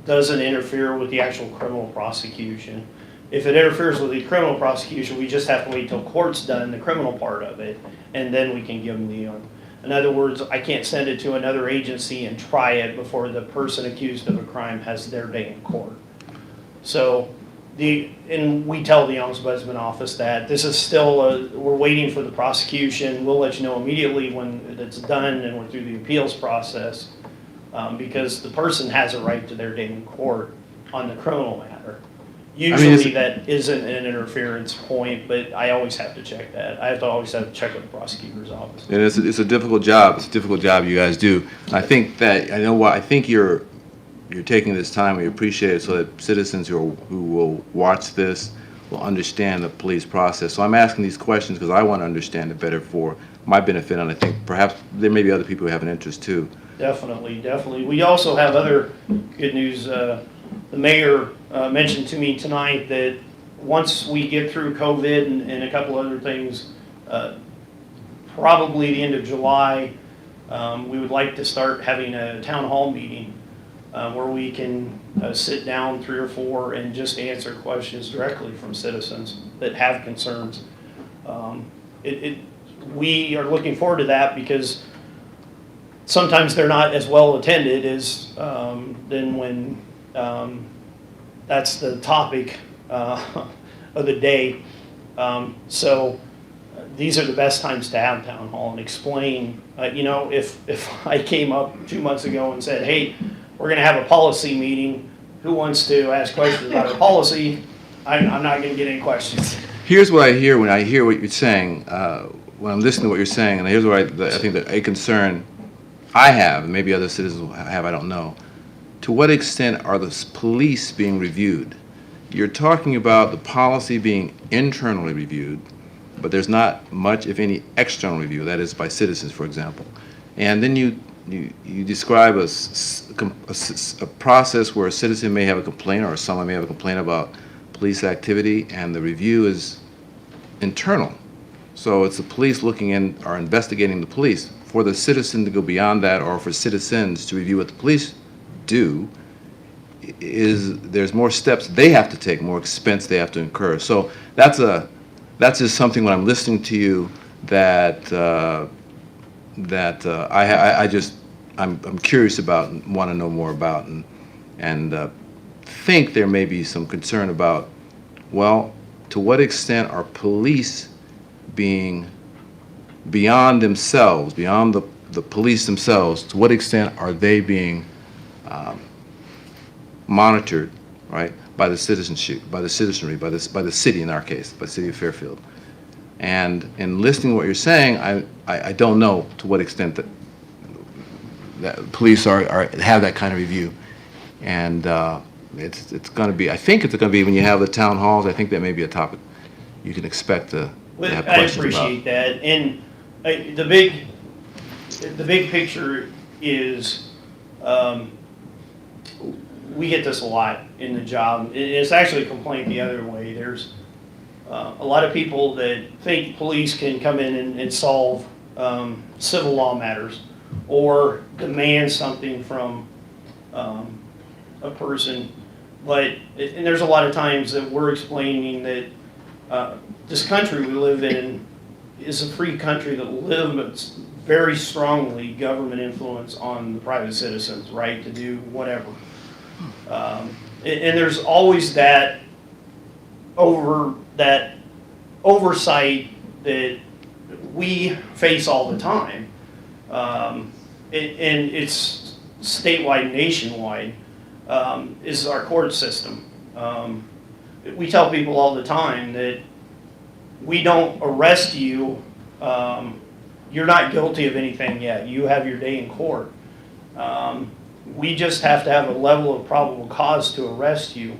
[SPEAKER 14] doesn't interfere with the actual criminal prosecution. If it interferes with the criminal prosecution, we just have to wait till court's done the criminal part of it, and then we can give them the, in other words, I can't send it to another agency and try it before the person accused of a crime has their day in court. So, and we tell the ombudsman office that this is still, we're waiting for the prosecution. We'll let you know immediately when it's done and we're through the appeals process, because the person has a right to their day in court on the criminal matter. Usually that isn't an interference point, but I always have to check that. I always have to check with the prosecutor's office.
[SPEAKER 3] And it's a difficult job. It's a difficult job you guys do. And I think that, I know why, I think you're taking this time, we appreciate it, so that citizens who will watch this will understand the police process. So I'm asking these questions because I want to understand it better for my benefit, and I think perhaps there may be other people who have an interest too.
[SPEAKER 14] Definitely. We also have other good news. The mayor mentioned to me tonight that once we get through COVID and a couple other things, probably the end of July, we would like to start having a town hall meeting where we can sit down 3 or 4 and just answer questions directly from citizens that have concerns. We are looking forward to that because sometimes they're not as well attended as than when that's the topic of the day. So these are the best times to have town hall and explain. If I came up 2 months ago and said, "Hey, we're going to have a policy meeting. Who wants to ask questions about our policy?" I'm not going to get any questions.
[SPEAKER 3] Here's what I hear when I hear what you're saying, when I'm listening to what you're saying, and here's what I think that a concern I have, and maybe other citizens will have, I don't know. To what extent are the police being reviewed? You're talking about the policy being internally reviewed, but there's not much, if any, external review, that is by citizens, for example. And then you describe a process where a citizen may have a complaint or someone may have a complaint about police activity, and the review is internal. So it's the police looking in or investigating the police. For the citizen to go beyond that, or for citizens to review what the police do, there's more steps they have to take, more expense they have to incur. So that's just something when I'm listening to you that I'm curious about and want to know more about, and think there may be some concern about, well, to what extent are police being beyond themselves, beyond the police themselves, to what extent are they being monitored, right, by the citizenry, by the city in our case, by the city of Fairfield. And in listening to what you're saying, I don't know to what extent that police have that kind of review. And it's going to be, I think it's going to be when you have the town halls, I think that may be a topic you can expect to have questions about.
[SPEAKER 14] I appreciate that. And the big picture is, we get this a lot in the job. It's actually a complaint the other way. There's a lot of people that think police can come in and solve civil law matters or demand something from a person. And there's a lot of times that we're explaining that this country we live in is a free country that lives very strongly government influence on the private citizens' right to do whatever. And there's always that oversight that we face all the time. And it's statewide, nationwide, is our court system. We tell people all the time that we don't arrest you. You're not guilty of anything yet. You have your day in court. We just have to have a level of probable cause to arrest you.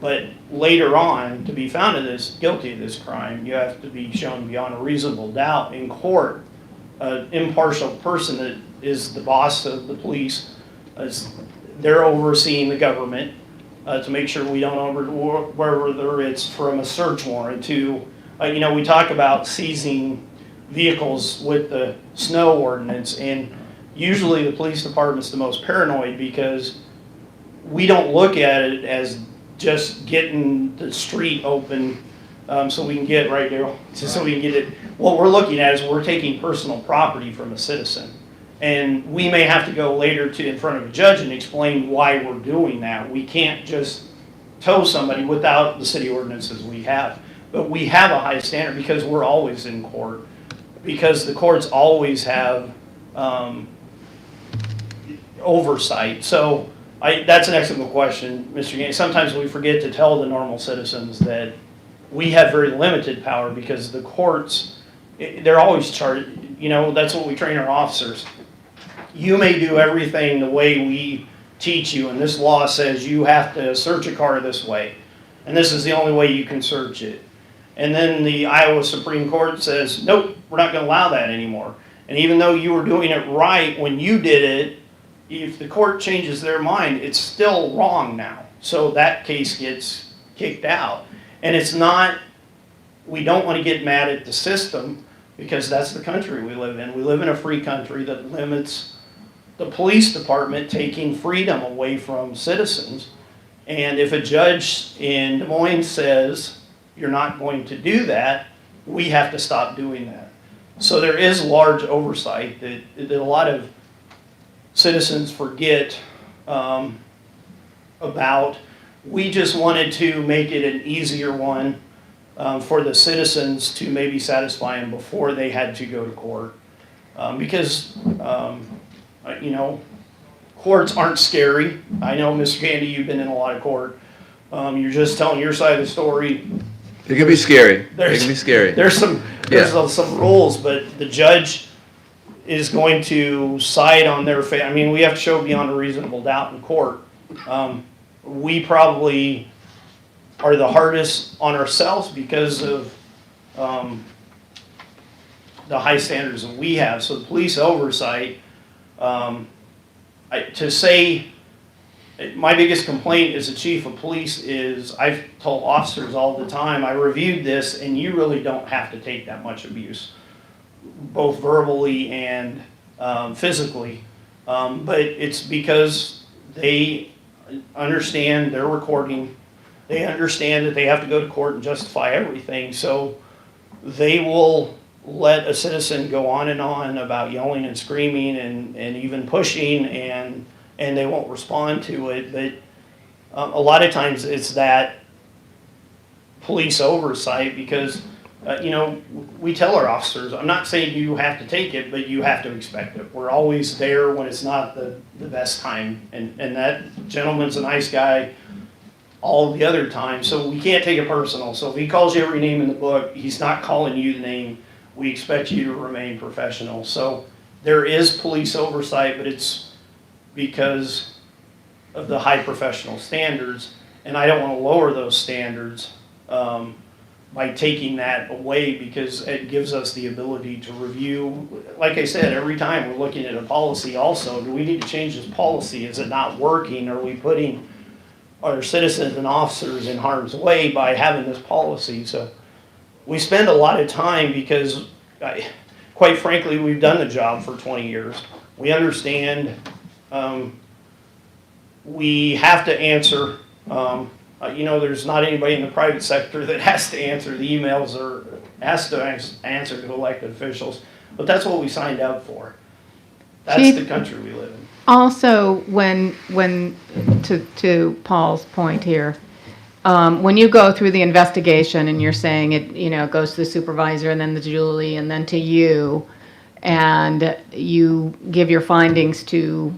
[SPEAKER 14] But later on, to be found guilty of this crime, you have to be shown beyond a reasonable doubt in court. An impartial person that is the boss of the police, they're overseeing the government to make sure we don't whether it's from a search warrant to, we talk about seizing vehicles with the snow ordinance, and usually the police department's the most paranoid because we don't look at it as just getting the street open so we can get right there, so we can get it. What we're looking at is we're taking personal property from a citizen. And we may have to go later in front of a judge and explain why we're doing that. We can't just tow somebody without the city ordinances we have. But we have a high standard because we're always in court. Because the courts always have oversight. So That's an excellent question, Mr. Gaines. Sometimes we forget to tell the normal citizens that we have very limited power because the courts, they're always charged, that's what we train our officers. You may do everything the way we teach you, and this law says you have to search a car this way, and this is the only way you can search it. And then the Iowa Supreme Court says, nope, we're not going to allow that anymore. And even though you were doing it right when you did it, if the court changes their mind, it's still wrong now. So that case gets kicked out. And it's not, we don't want to get mad at the system because that's the country we live in. We live in a free country that limits the police department taking freedom away from citizens. And if a judge in Des Moines says you're not going to do that, we have to stop doing that. So there is large oversight that a lot of citizens forget about. We just wanted to make it an easier one for the citizens to maybe satisfy them before they had to go to court. Because courts aren't scary. I know, Mr. Gandy, you've been in a lot of court. You're just telling your side of the story.
[SPEAKER 3] It can be scary. It can be scary.
[SPEAKER 14] There's some rules, but the judge is going to side on their I mean, we have to show beyond a reasonable doubt in court. We probably are the hardest on ourselves because of the high standards that we have. So the police oversight, to say, my biggest complaint as a chief of police is I've told officers all the time, I reviewed this and you really don't have to take that much abuse, both verbally and physically. But it's because they understand their recording. They understand that they have to go to court and justify everything. So they will let a citizen go on and on about yelling and screaming and even pushing, and they won't respond to it. But a lot of times it's that police oversight because, we tell our officers, I'm not saying you have to take it, but you have to expect it. We're always there when it's not the best time. And that gentleman's a nice guy all the other time, so we can't take it personal. So if he calls you every name in the book, he's not calling you the name. We expect you to remain professional. So there is police oversight, but it's because of the high professional standards, and I don't want to lower those standards by taking that away because it gives us the ability to review. Like I said, every time we're looking at a policy also, do we need to change this policy? Is it not working? Are we putting our citizens and officers in harm's way by having this policy? So we spend a lot of time because, quite frankly, we've done the job for 20 years. We understand we have to answer. There's not anybody in the private sector that has to answer the emails or has to answer to elected officials, but that's what we signed up for. That's
[SPEAKER 1] Chief,
[SPEAKER 14] the country we live in.
[SPEAKER 1] Also, when to Paul's point here, when you go through the investigation and you're saying it, goes to the supervisor and then the Julie and then to you, and you give your findings to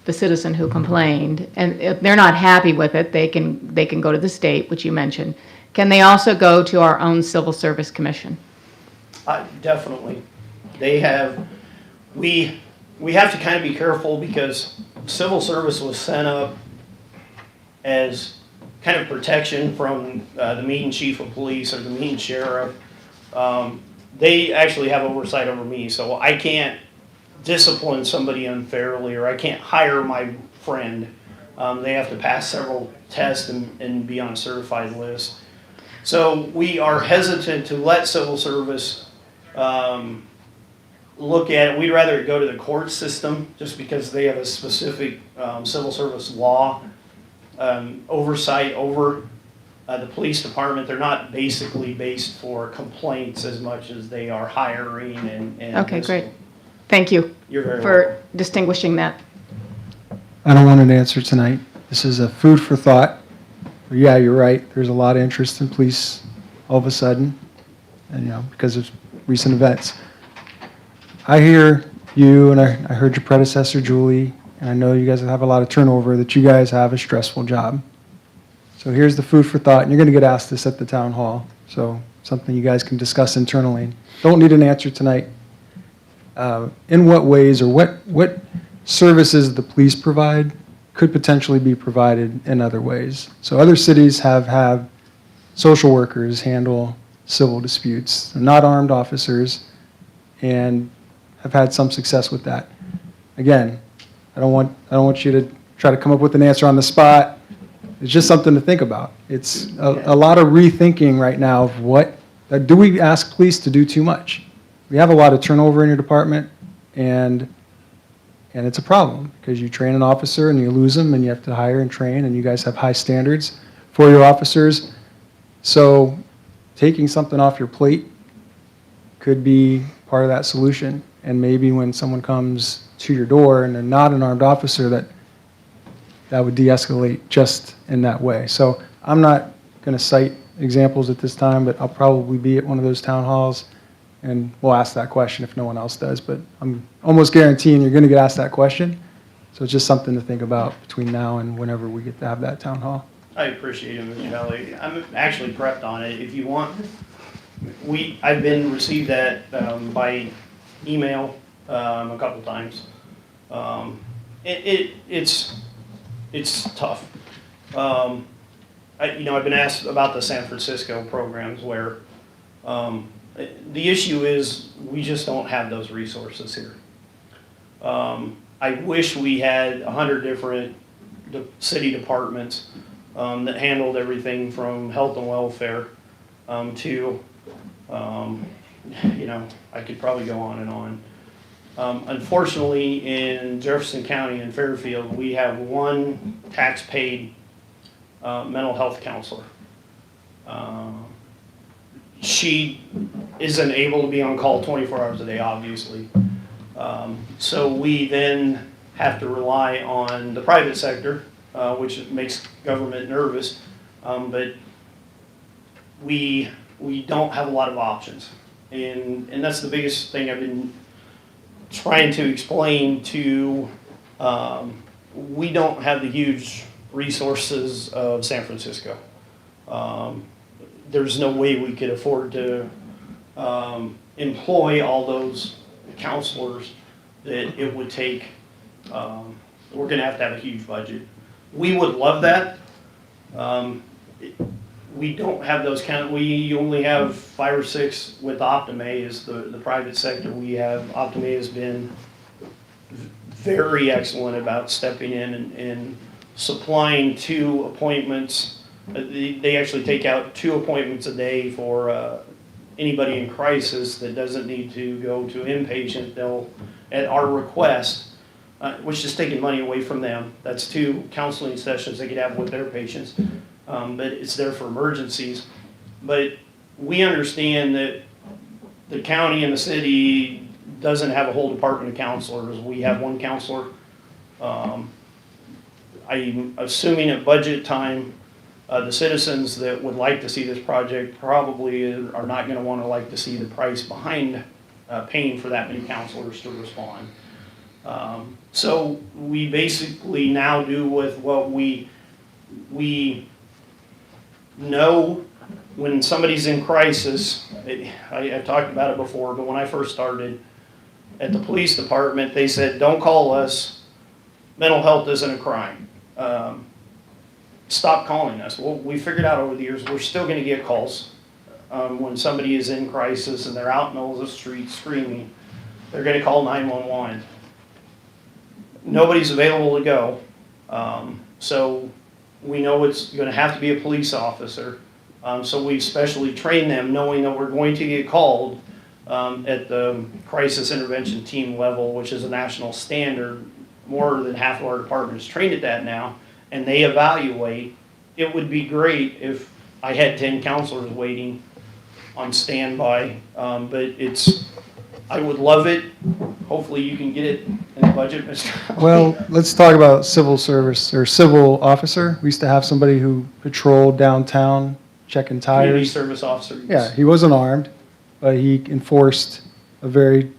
[SPEAKER 1] the citizen who complained, and if they're not happy with it, they can go to the state, which you mentioned. Can they also go to our own Civil Service Commission?
[SPEAKER 14] Definitely. They have, we have to kind of be careful because civil service was sent up as kind of protection from the mean chief of police or the mean sheriff. They actually have oversight over me, so I can't discipline somebody unfairly, or I can't hire my friend. They have to pass several tests and be on a certified list. So we are hesitant to let civil service look at it. We'd rather it go to the court system just because they have a specific civil service law oversight over the police department. They're not basically based for complaints as much as they are hiring and
[SPEAKER 1] Okay, great. Thank you
[SPEAKER 14] You're very
[SPEAKER 1] for
[SPEAKER 14] welcome.
[SPEAKER 1] distinguishing that.
[SPEAKER 5] I don't want an answer tonight. This is a food for thought. But yeah, you're right. There's a lot of interest in police all of a sudden, and because of recent events. I hear you, and I heard your predecessor, Julie, and I know you guys have a lot of turnover, that you guys have a stressful job. So here's the food for thought, and you're going to get asked this at the town hall, so something you guys can discuss internally. Don't need an answer tonight. In what ways or what services the police provide could potentially be provided in other ways? So other cities have social workers handle civil disputes, not armed officers, and have had some success with that. Again, I don't want you to try to come up with an answer on the spot. It's just something to think about. It's a lot of rethinking right now of do we ask police to do too much? We have a lot of turnover in your department, and it's a problem because you train an officer and you lose them, and you have to hire and train, and you guys have high standards for your officers. So taking something off your plate could be part of that solution. And maybe when someone comes to your door and they're not an armed officer, that would de-escalate just in that way. So I'm not going to cite examples at this time, but I'll probably be at one of those town halls, and we'll ask that question if no one else does. But I'm almost guaranteeing you're going to get asked that question. So it's just something to think about between now and whenever we get to have that town hall.
[SPEAKER 14] I appreciate it, Mr. Kelly. I'm actually prepped on it. If you want, I've been received that by email a couple times. It's tough. I've been asked about the San Francisco programs where the issue is we just don't have those resources here. I wish we had 100 different city departments that handled everything from health and welfare to, I could probably go on and on. Unfortunately, in Jefferson County and Fairfield, we have one tax-paid mental health counselor. She isn't able to be on call 24 hours a day, obviously. So we then have to rely on the private sector, which makes government nervous, but we don't have a lot of options. And that's the biggest thing I've been trying to explain to, we don't have the huge resources of San Francisco. There's no way we could afford to employ all those counselors that it would take. We're going to have a huge budget. We would love that. We don't have those we only have 5 or 6 with Optime is the private sector. We have Optime has been very excellent about stepping in and supplying 2 appointments. They actually take out 2 appointments a day for anybody in crisis that doesn't need to go to inpatient. They'll, at our request, which is taking money away from them. That's 2 counseling sessions they could have with their patients. But it's there for emergencies. But we understand that the county and the city doesn't have a whole department of counselors. We have 1 counselor. I'm assuming at budget time, the citizens that would like to see this project probably are not going to want to like to see the price behind paying for that many counselors to respond. So we basically now do with what we know when somebody's in crisis. I've talked about it before, but when I first started at the police department, they said, don't call us, mental health isn't a crime. Stop calling us. Well, we figured out over the years we're still going to get calls when somebody is in crisis and they're out in the middle of the street screaming. They're going to call 911. Nobody's available to go, so we know it's going to have to be a police officer. So we specially train them knowing that we're going to get called at the crisis intervention team level, which is a national standard. More than half of our department is trained at that now, and they evaluate. It would be great if I had 10 counselors waiting on standby, but I would love it. Hopefully you can get it in the budget, Mr.
[SPEAKER 5] Well, let's talk about civil service or civil officer. We used to have somebody who patrolled downtown checking
[SPEAKER 14] Community
[SPEAKER 5] tires.
[SPEAKER 14] service officer.
[SPEAKER 5] Yeah, he wasn't armed, but he enforced a very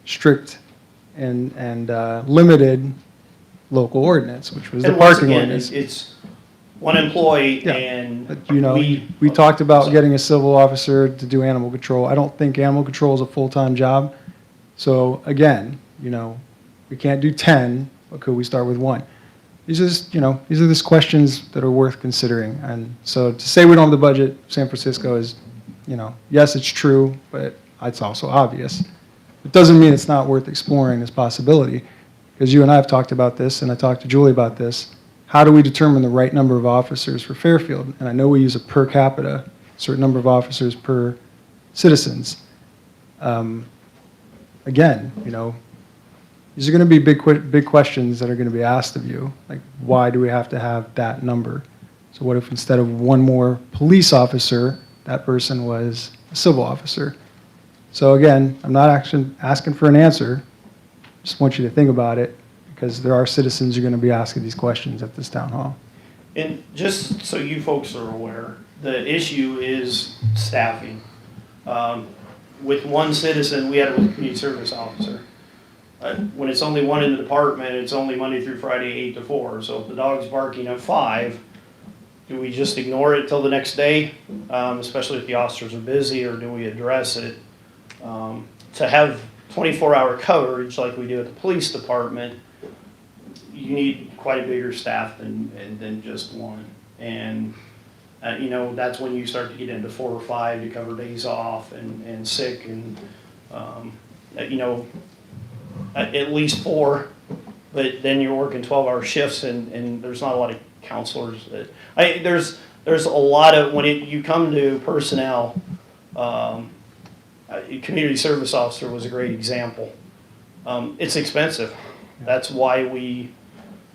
[SPEAKER 5] strict and limited local ordinance, which was the
[SPEAKER 14] And once
[SPEAKER 5] parking
[SPEAKER 14] again,
[SPEAKER 5] ordinance.
[SPEAKER 14] it's one employee
[SPEAKER 5] Yeah,
[SPEAKER 14] and
[SPEAKER 5] But, you know,
[SPEAKER 14] we.
[SPEAKER 5] we talked about
[SPEAKER 14] so-
[SPEAKER 5] getting a civil officer to do animal control. I don't think animal control is a full-time job. So again, you know, we can't do 10, but could we start with 1? These are just, you know, these are just questions that are worth considering. And so to say we don't have the budget, San Francisco is, you know, yes, it's true, but it's also obvious. It doesn't mean it's not worth exploring this possibility, because you and I have talked about this, and I talked to Julie about this. How do we determine the right number of officers for Fairfield? And I know we use a per capita, certain number of officers per citizens. Again, you know, these are going to be big questions that are going to be asked of you. Like, why do we have to have that number? So what if instead of one more police officer, that person was a civil officer? So again, I'm not actually asking for an answer. Just want you to think about it, because there are citizens who are going to be asking these questions at this town hall.
[SPEAKER 14] And just so you folks are aware, the issue is staffing. With one citizen, we had a community service officer. When it's only one in the department, it's only Monday through Friday, 8 to 4. So if the dog's barking at 5, do we just ignore it till the next day, especially if the officers are busy, or do we address it? To have 24-hour coverage like we do at the police department, you need quite a bigger staff than just one. And you know, that's when you start to get into 4 or 5 to cover days off and sick, and you know, at least 4, but then you're working 12-hour shifts, and there's not a lot of counselors. There's a lot of, when you come to personnel, community service officer was a great example. It's expensive. That's why we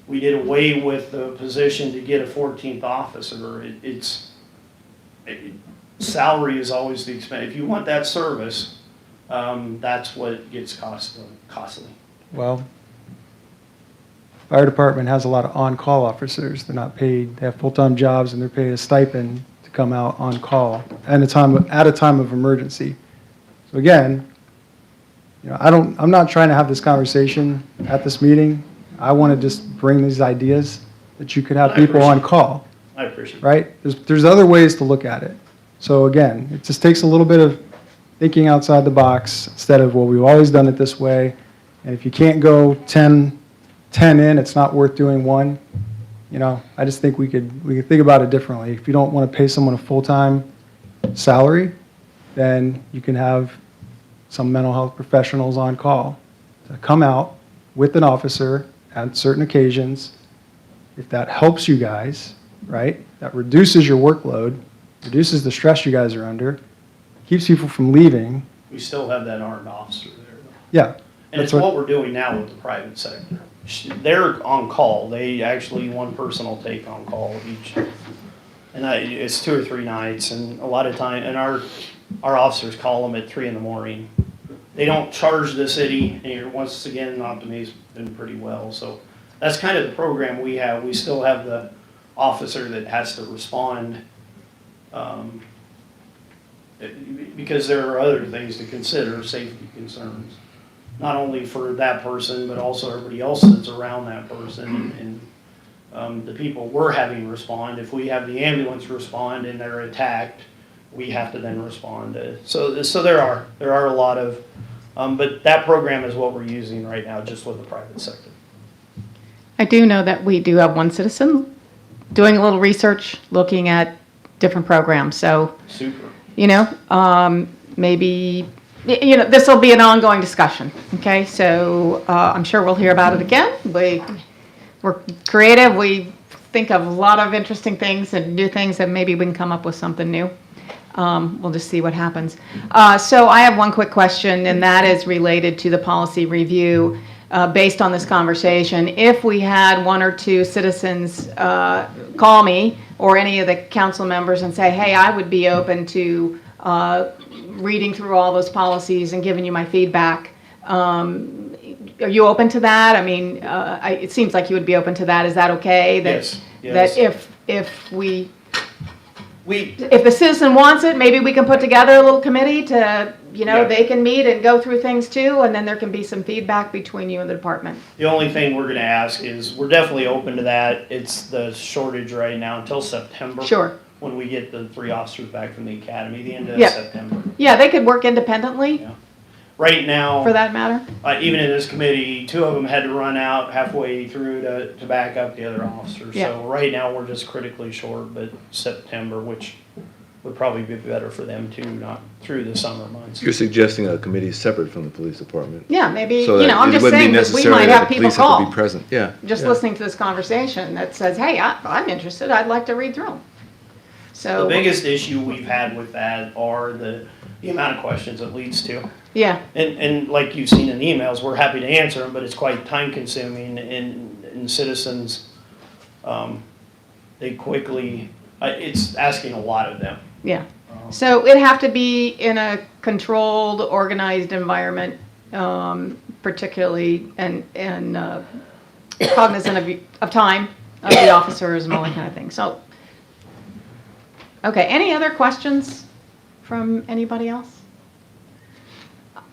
[SPEAKER 14] did away with the position to get a 14th officer. Salary is always the expense. If you want that service, that's what gets costly.
[SPEAKER 5] Well, fire department has a lot of on-call officers. They're not paid. They have full-time jobs, and they're paid a stipend to come out on call at a time of emergency. So again, you know, I'm not trying to have this conversation at this meeting. I want to just bring these ideas that you could have people on call,
[SPEAKER 14] I appreciate it.
[SPEAKER 5] right? There's other ways to look at it. So again, it just takes a little bit of thinking outside the box instead of, well, we've always done it this way. And if you can't go 10 in, it's not worth doing 1. You know, I just think we could think about it differently. If you don't want to pay someone a full-time salary, then you can have some mental health professionals on call to come out with an officer at certain occasions. If that helps you guys, right, that reduces your workload, reduces the stress you guys are under, keeps people from leaving.
[SPEAKER 14] We still have that armed officer there, though.
[SPEAKER 5] Yeah.
[SPEAKER 14] And it's what we're doing now with the private sector. They're on call. They actually, one person will take on call each. And it's 2 or 3 nights, and a lot of time, and our officers call them at 3 in the morning. They don't charge the city, and once again, Optima's been pretty well. So that's kind of the program we have. We still have the officer that has to respond, because there are other things to consider, safety concerns. Not only for that person, but also everybody else that's around that person, and the people we're having respond. If we have the ambulance respond and they're attacked, we have to then respond. So there are a lot of, but that program is what we're using right now, just with the private sector.
[SPEAKER 1] I do know that we do have one citizen doing a little research, looking at different programs. So,
[SPEAKER 14] Super.
[SPEAKER 1] you know, maybe, you know, this will be an ongoing discussion, okay? So I'm sure we'll hear about it again. We're creative. We think of a lot of interesting things and new things, and maybe we can come up with something new. We'll just see what happens. So I have one quick question, and that is related to the policy review. Based on this conversation, if we had 1 or 2 citizens call me or any of the council members and say, hey, I would be open to reading through all those policies and giving you my feedback, are you open to that? I mean, it seems like you would be open to that. Is that okay?
[SPEAKER 14] Yes.
[SPEAKER 1] That if we If the citizen wants it, maybe we can put together a little committee to,
[SPEAKER 14] Yeah.
[SPEAKER 1] they can meet and go through things too, and then there can be some feedback between you and the department.
[SPEAKER 14] The only thing we're gonna ask is, we're definitely open to that. It's the shortage right now until September.
[SPEAKER 1] Sure.
[SPEAKER 14] When we get the 3 officers back from the academy, the end of
[SPEAKER 1] Yeah.
[SPEAKER 14] September.
[SPEAKER 1] Yeah, they could work independently,
[SPEAKER 14] Right now.
[SPEAKER 1] for that matter.
[SPEAKER 14] Even in this committee, 2 of them had to run out halfway through to back up the other officers.
[SPEAKER 1] Yeah.
[SPEAKER 14] So right now, we're just critically short, but September, which would probably be better for them too, not through the summer months.
[SPEAKER 3] You're suggesting a committee separate from the police department?
[SPEAKER 1] Yeah, maybe,
[SPEAKER 3] So that
[SPEAKER 1] I'm
[SPEAKER 3] it
[SPEAKER 1] just
[SPEAKER 3] wouldn't be
[SPEAKER 1] saying that we
[SPEAKER 3] necessarily
[SPEAKER 1] might
[SPEAKER 3] that
[SPEAKER 1] have
[SPEAKER 3] the
[SPEAKER 1] people
[SPEAKER 3] police have to
[SPEAKER 1] call.
[SPEAKER 3] be present. Yeah.
[SPEAKER 1] Just
[SPEAKER 3] yeah.
[SPEAKER 1] listening to this conversation that says, hey, I'm interested, I'd like to read through them.
[SPEAKER 14] The
[SPEAKER 1] So,
[SPEAKER 14] biggest issue we've had with that are the amount of questions it leads to.
[SPEAKER 1] yeah,
[SPEAKER 14] And like you've seen in the emails, we're happy to answer them, but it's quite time consuming and citizens, they quickly, it's asking a lot of them.
[SPEAKER 1] yeah. So it'd have to be in a controlled, organized environment, particularly, and cognizant of time, of the officers and all that kind of thing. So, okay, any other questions from anybody else?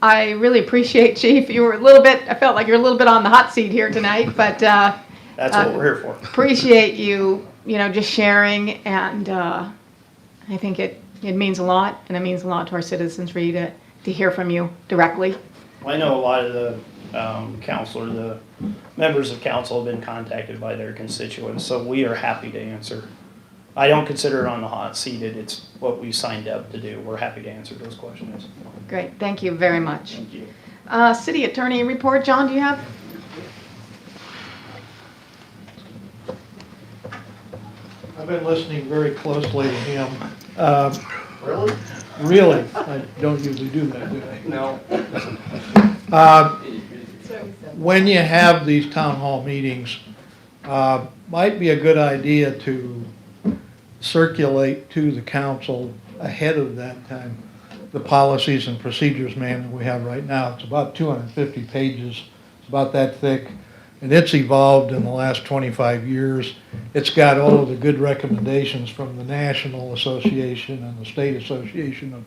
[SPEAKER 1] I really appreciate, Chief, you were a little bit, I felt like you're a little bit on the hot seat here tonight, but
[SPEAKER 14] That's what we're here for.
[SPEAKER 1] appreciate you, just sharing, and I think it means a lot, and it means a lot to our citizenry to hear from you directly.
[SPEAKER 14] I know a lot of the the members of council have been contacted by their constituents, so we are happy to answer. I don't consider it on the hot seat, it's what we signed up to do. We're happy to answer those questions.
[SPEAKER 1] Great, thank you very much.
[SPEAKER 14] Thank you.
[SPEAKER 1] City Attorney report, John, do you have?
[SPEAKER 15] I've been listening very closely to him.
[SPEAKER 14] Really?
[SPEAKER 15] Really, I don't usually do that, do I?
[SPEAKER 14] No.
[SPEAKER 15] When you have these town hall meetings, might be a good idea to circulate to the council ahead of that time the policies and procedures manual we have right now. It's about 250 pages. It's about that thick. And it's evolved in the last 25 years. It's got all of the good recommendations from the National Association and the State Association of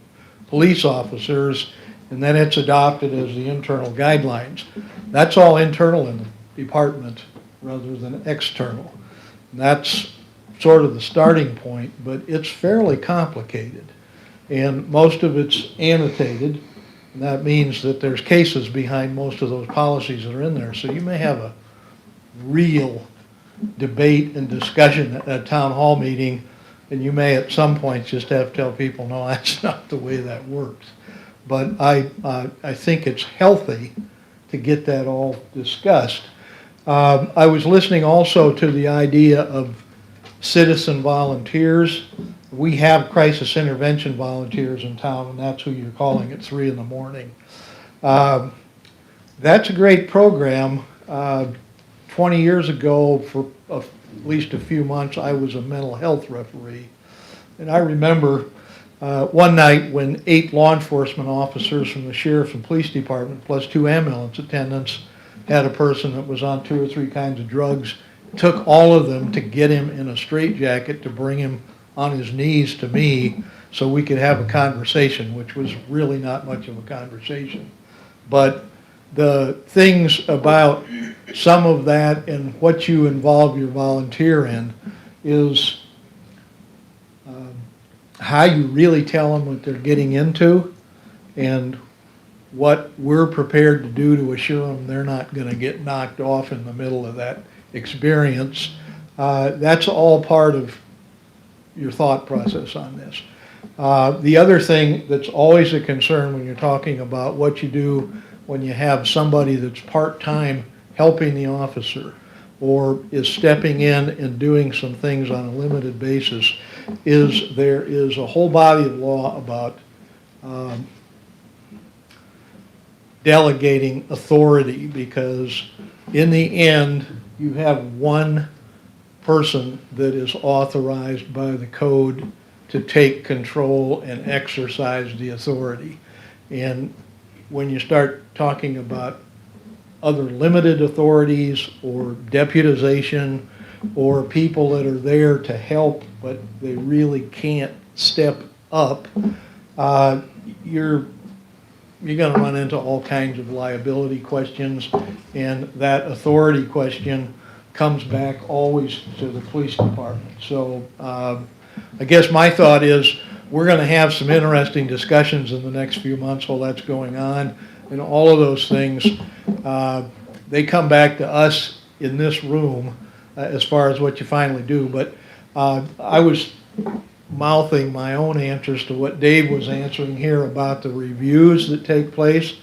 [SPEAKER 15] Police Officers, and then it's adopted as the internal guidelines. That's all internal in the department rather than external. And that's sort of the starting point, but it's fairly complicated. And most of it's annotated, and that means that there's cases behind most of those policies that are in there. So you may have a real debate and discussion at a town hall meeting, and you may at some point just have to tell people, no, that's not the way that works. But I think it's healthy to get that all discussed. I was listening also to the idea of citizen volunteers. We have crisis intervention volunteers in town, and that's who you're calling at 3 in the morning. That's a great program. 20 years ago, for at least a few months, I was a mental health referee. And I remember one night when 8 law enforcement officers from the sheriff and police department, plus 2 ambulance attendants, had a person that was on 2 or 3 kinds of drugs. It took all of them to get him in a straitjacket to bring him on his knees to me so we could have a conversation, which was really not much of a conversation. But the things about some of that and what you involve your volunteer in is how you really tell them what they're getting into and what we're prepared to do to assure them they're not going to get knocked off in the middle of that experience. That's all part of your thought process on this. The other thing that's always a concern when you're talking about what you do when you have somebody that's part-time helping the officer or is stepping in and doing some things on a limited basis is there is a whole body of law about delegating authority, because in the end you have one person that is authorized by the code to take control and exercise the authority. And when you start talking about other limited authorities or deputization or people that are there to help but they really can't step up, you're going to run into all kinds of liability questions, and that authority question comes back always to the police department. So I guess my thought is we're going to have some interesting discussions in the next few months while that's going on, and all of those things, they come back to us in this room as far as what you finally do. But I was mouthing my own answers to what Dave was answering here about the reviews that take place,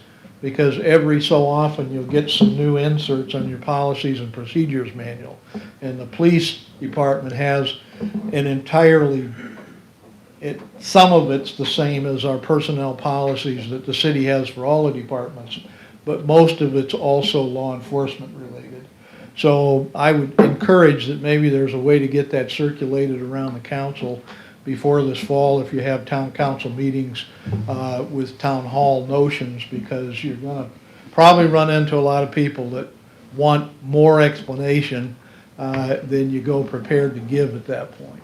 [SPEAKER 15] because every so often you'll get some new inserts on your policies and procedures manual. And the police department has an entirely, some of it's the same as our personnel policies that the city has for all the departments, but most of it's also law enforcement related. So I would encourage that maybe there's a way to get that circulated around the council before this fall if you have town council meetings with town hall notions, because you're going to probably run into a lot of people that want more explanation than you go prepared to give at that point.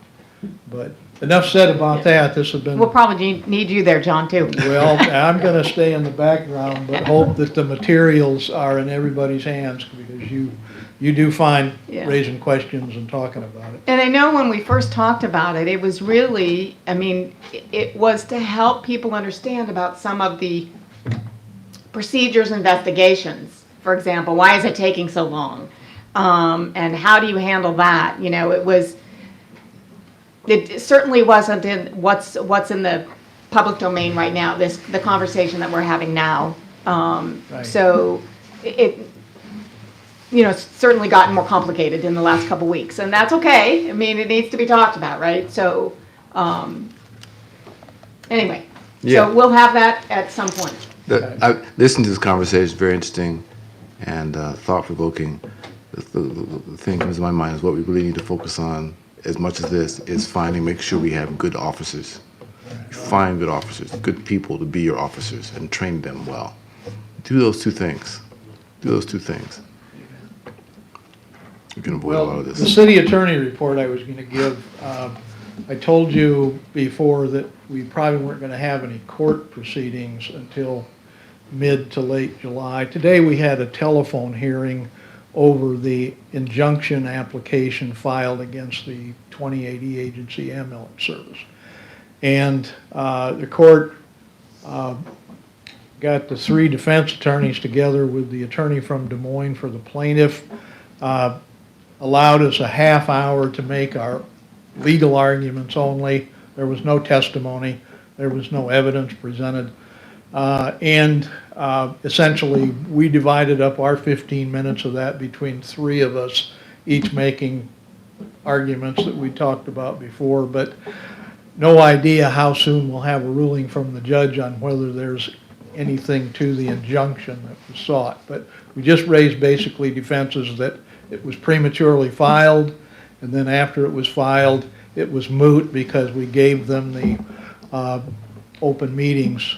[SPEAKER 15] But enough said about that. This has been...
[SPEAKER 1] We'll probably need you there, John, too.
[SPEAKER 15] Well, I'm going to stay in the background, but hope that the materials are in everybody's hands, because you do fine raising questions and talking about it.
[SPEAKER 1] And I know when we first talked about it, it was really, I mean, it was to help people understand about some of the procedures, investigations. For example, why is it taking so long? And how do you handle that? You know, it certainly wasn't in what's in the public domain right now, the conversation that we're having now.
[SPEAKER 15] Right.
[SPEAKER 1] So it you know, it's certainly gotten more complicated in the last couple weeks, and that's okay. I mean, it needs to be talked about, right? So, anyway,
[SPEAKER 3] Yeah.
[SPEAKER 1] so we'll have that at some point.
[SPEAKER 3] I listened to this conversation, very interesting and thought-provoking. The thing comes to my mind is what we really need to focus on as much as this is make sure we have good officers. Find good officers, good people to be your officers, and train them well. Do those two things. Do those two things. You can avoid a lot of this.
[SPEAKER 15] The city attorney report I was going to give, I told you before that we probably weren't going to have any court proceedings until mid to late July. Today we had a telephone hearing over the injunction application filed against the 2080 agency ambulance service. And the court got the three defense attorneys together with the attorney from Des Moines for the plaintiff, allowed us a half hour to make our legal arguments only. There was no testimony. There was no evidence presented. And essentially, we divided up our 15 minutes of that between three of us, each making arguments that we talked about before, but no idea how soon we'll have a ruling from the judge on whether there's anything to the injunction that was sought. But we just raised basically defenses that it was prematurely filed, and then after it was filed, it was moot because we gave them the open meetings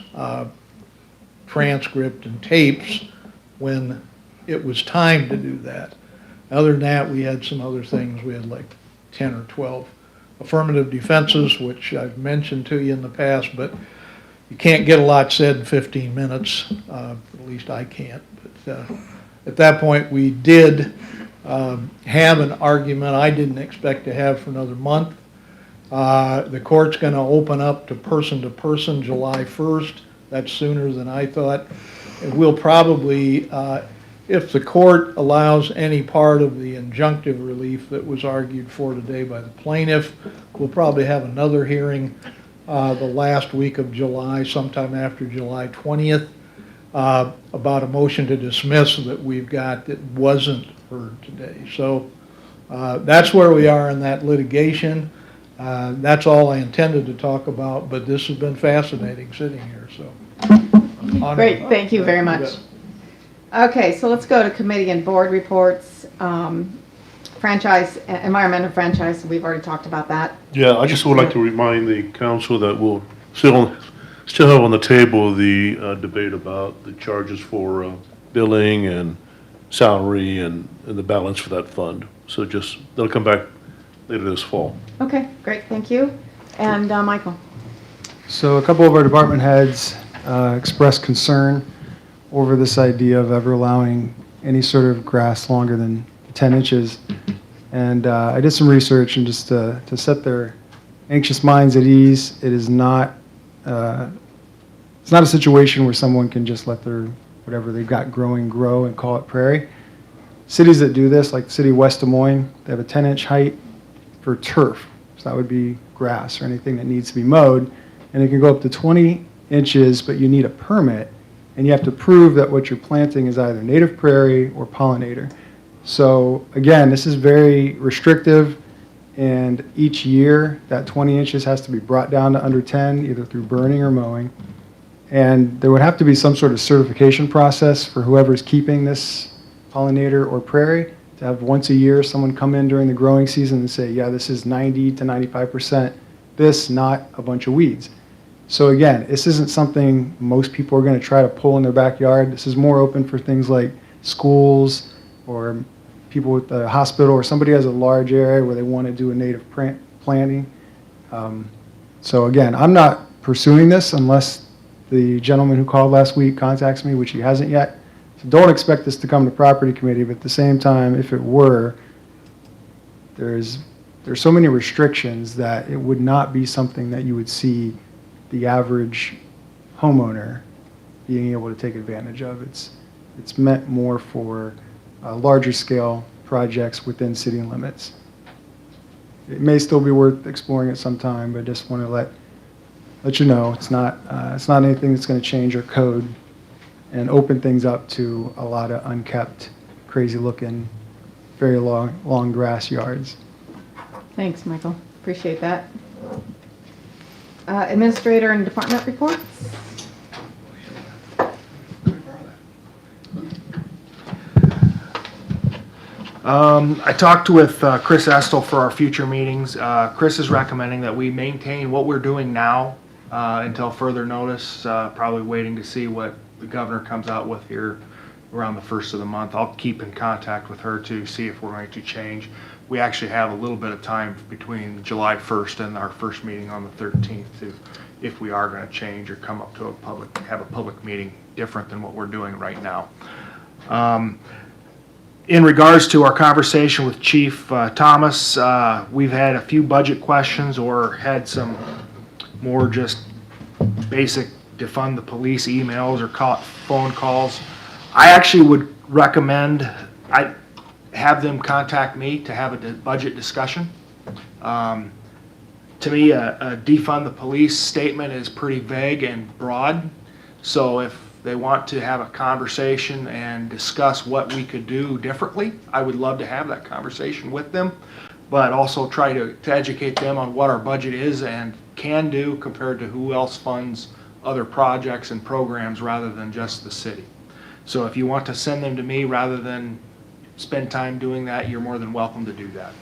[SPEAKER 15] transcript and tapes when it was time to do that. Other than that, we had some other things. We had like 10 or 12 affirmative defenses, which I've mentioned to you in the past, but you can't get a lot said in 15 minutes. At least I can't. But at that point, we did have an argument I didn't expect to have for another month. The court's going to open up to person July 1st. That's sooner than I thought. And we'll probably, if the court allows any part of the injunctive relief that was argued for today by the plaintiff, we'll probably have another hearing the last week of July, sometime after July 20th, about a motion to dismiss that we've got that wasn't heard today. So that's where we are in that litigation. That's all I intended to talk about, but this has been fascinating sitting here. So
[SPEAKER 1] Great, thank you very much. Okay, so let's go to committee and board reports. Franchise, environmental franchise, we've already talked about that.
[SPEAKER 2] Yeah, I just would like to remind the council that we'll still have on the table the debate about the charges for billing and salary and the balance for that fund. So just, that'll come back later this fall.
[SPEAKER 1] Okay, great, thank you. And Michael?
[SPEAKER 5] So a couple of our department heads expressed concern over this idea of ever allowing any sort of grass longer than 10 inches. And I did some research, and just to set their anxious minds at ease, it is not, it's not a situation where someone can just let their, whatever they've got growing grow and call it prairie. Cities that do this, like the city of West Des Moines, they have a 10-inch height for turf. So that would be grass or anything that needs to be mowed. And it can go up to 20 inches, but you need a permit. And you have to prove that what you're planting is either native prairie or pollinator. So again, this is very restrictive. And each year, that 20 inches has to be brought down to under 10, either through burning or mowing. And there would have to be some sort of certification process for whoever's keeping this pollinator or prairie, to have once a year someone come in during the growing season and say, yeah, this is 90 to 95% this, not a bunch of weeds. So again, this isn't something most people are going to try to pull in their backyard. This is more open for things like schools or people with a hospital, or somebody has a large area where they want to do a native planting. So again, I'm not pursuing this unless the gentleman who called last week contacts me, which he hasn't yet. So don't expect this to come to property committee, but at the same time, if it were, there's so many restrictions that it would not be something that you would see the average homeowner being able to take advantage of. It's meant more for larger scale projects within city limits. It may still be worth exploring at some time, but I just want to let you know it's not anything that's going to change our code and open things up to a lot of unkept, crazy looking, very long grass yards.
[SPEAKER 1] Thanks, Michael. Appreciate that. Administrator and department reports?
[SPEAKER 4] I talked with Chris Estel for our future meetings. Chris is recommending that we maintain what we're doing now until further notice, probably waiting to see what the governor comes out with here around the first of the month. I'll keep in contact with her to see if we're going to change. We actually have a little bit of time between July 1st and our first meeting on the 13th to, if we are going to change or come up to have a public meeting different than what we're doing right now. In regards to our conversation with Chief Thomas, we've had a few budget questions or had some more just basic defund the police emails or phone calls. I actually would recommend I have them contact me to have a budget discussion. To me, a defund the police statement is pretty vague and broad. So if they want to have a conversation and discuss what we could do differently, I would love to have that conversation with them, but also try to educate them on what our budget is and can do compared to who else funds other projects and programs rather than just the city. So if you want to send them to me rather than spend time doing that, you're more than welcome to do that.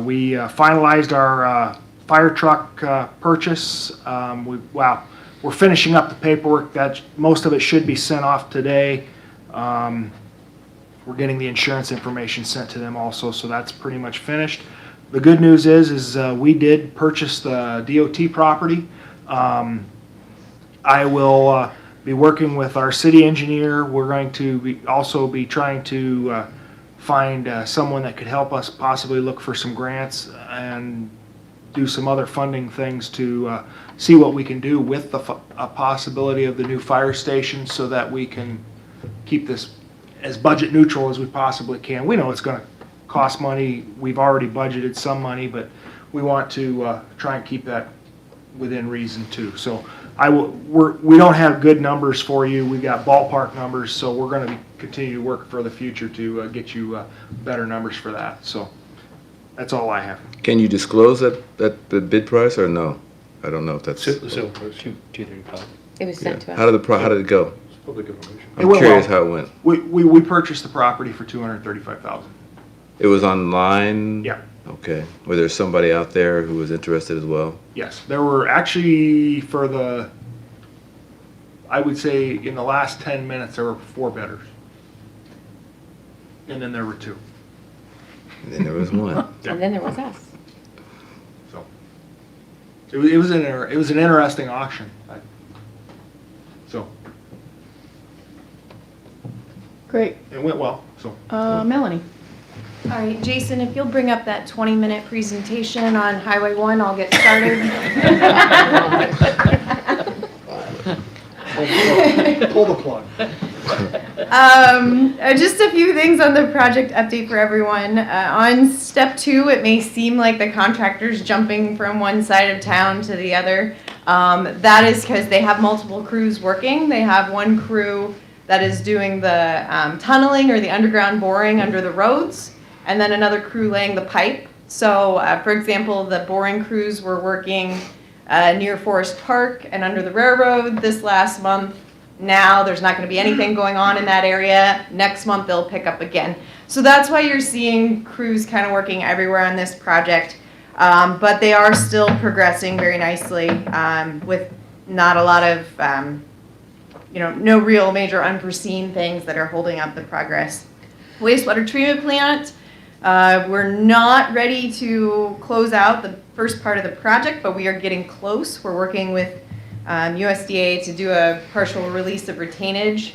[SPEAKER 4] We finalized our fire truck purchase. We're finishing up the paperwork. Most of it should be sent off today. We're getting the insurance information sent to them also, so that's pretty much finished. The good news is we did purchase the DOT property. I will be working with our city engineer. We're going to also be trying to find someone that could help us possibly look for some grants and do some other funding things to see what we can do with the possibility of the new fire station so that we can keep this as budget neutral as we possibly can. We know it's going to cost money. We've already budgeted some money, but we want to try and keep that within reason too. So we don't have good numbers for you. We've got ballpark numbers, so we're going to continue to work for the future to get you better numbers for that. So that's all I have.
[SPEAKER 3] Can you disclose that the bid price or no? I don't know if that's.
[SPEAKER 2] The sale price.
[SPEAKER 9] 235.
[SPEAKER 13] It was sent to us.
[SPEAKER 3] How did it go?
[SPEAKER 2] It's public information.
[SPEAKER 3] I'm curious how it went.
[SPEAKER 4] We purchased the property for $235,000.
[SPEAKER 3] It was online?
[SPEAKER 4] Yeah.
[SPEAKER 3] Okay. Was there somebody out there who was interested as well?
[SPEAKER 4] Yes, there were actually I would say in the last 10 minutes there were 4 bidders. And then there were 2.
[SPEAKER 3] And then there was one.
[SPEAKER 13] And then there was us.
[SPEAKER 4] So it was an interesting auction. So
[SPEAKER 1] Great.
[SPEAKER 4] it went well. So
[SPEAKER 1] Melanie?
[SPEAKER 10] All right, Jason, if you'll bring up that 20-minute presentation on Highway 1, I'll get started.
[SPEAKER 4] pull the plug.
[SPEAKER 10] Just a few things on the project update for everyone. On step 2, it may seem like the contractor's jumping from one side of town to the other. That is because they have multiple crews working. They have one crew that is doing the tunneling or the underground boring under the roads, and then another crew laying the pipe. So, for example, the boring crews were working near Forest Park and under the railroad this last month. Now there's not going to be anything going on in that area. Next month they'll pick up again. So that's why you're seeing crews kind of working everywhere on this project. But they are still progressing very nicely with not a lot of, no real major unforeseen things that are holding up the progress. Wastewater treatment plant. We're not ready to close out the first part of the project, but we are getting close. We're working with USDA to do a partial release of retainage.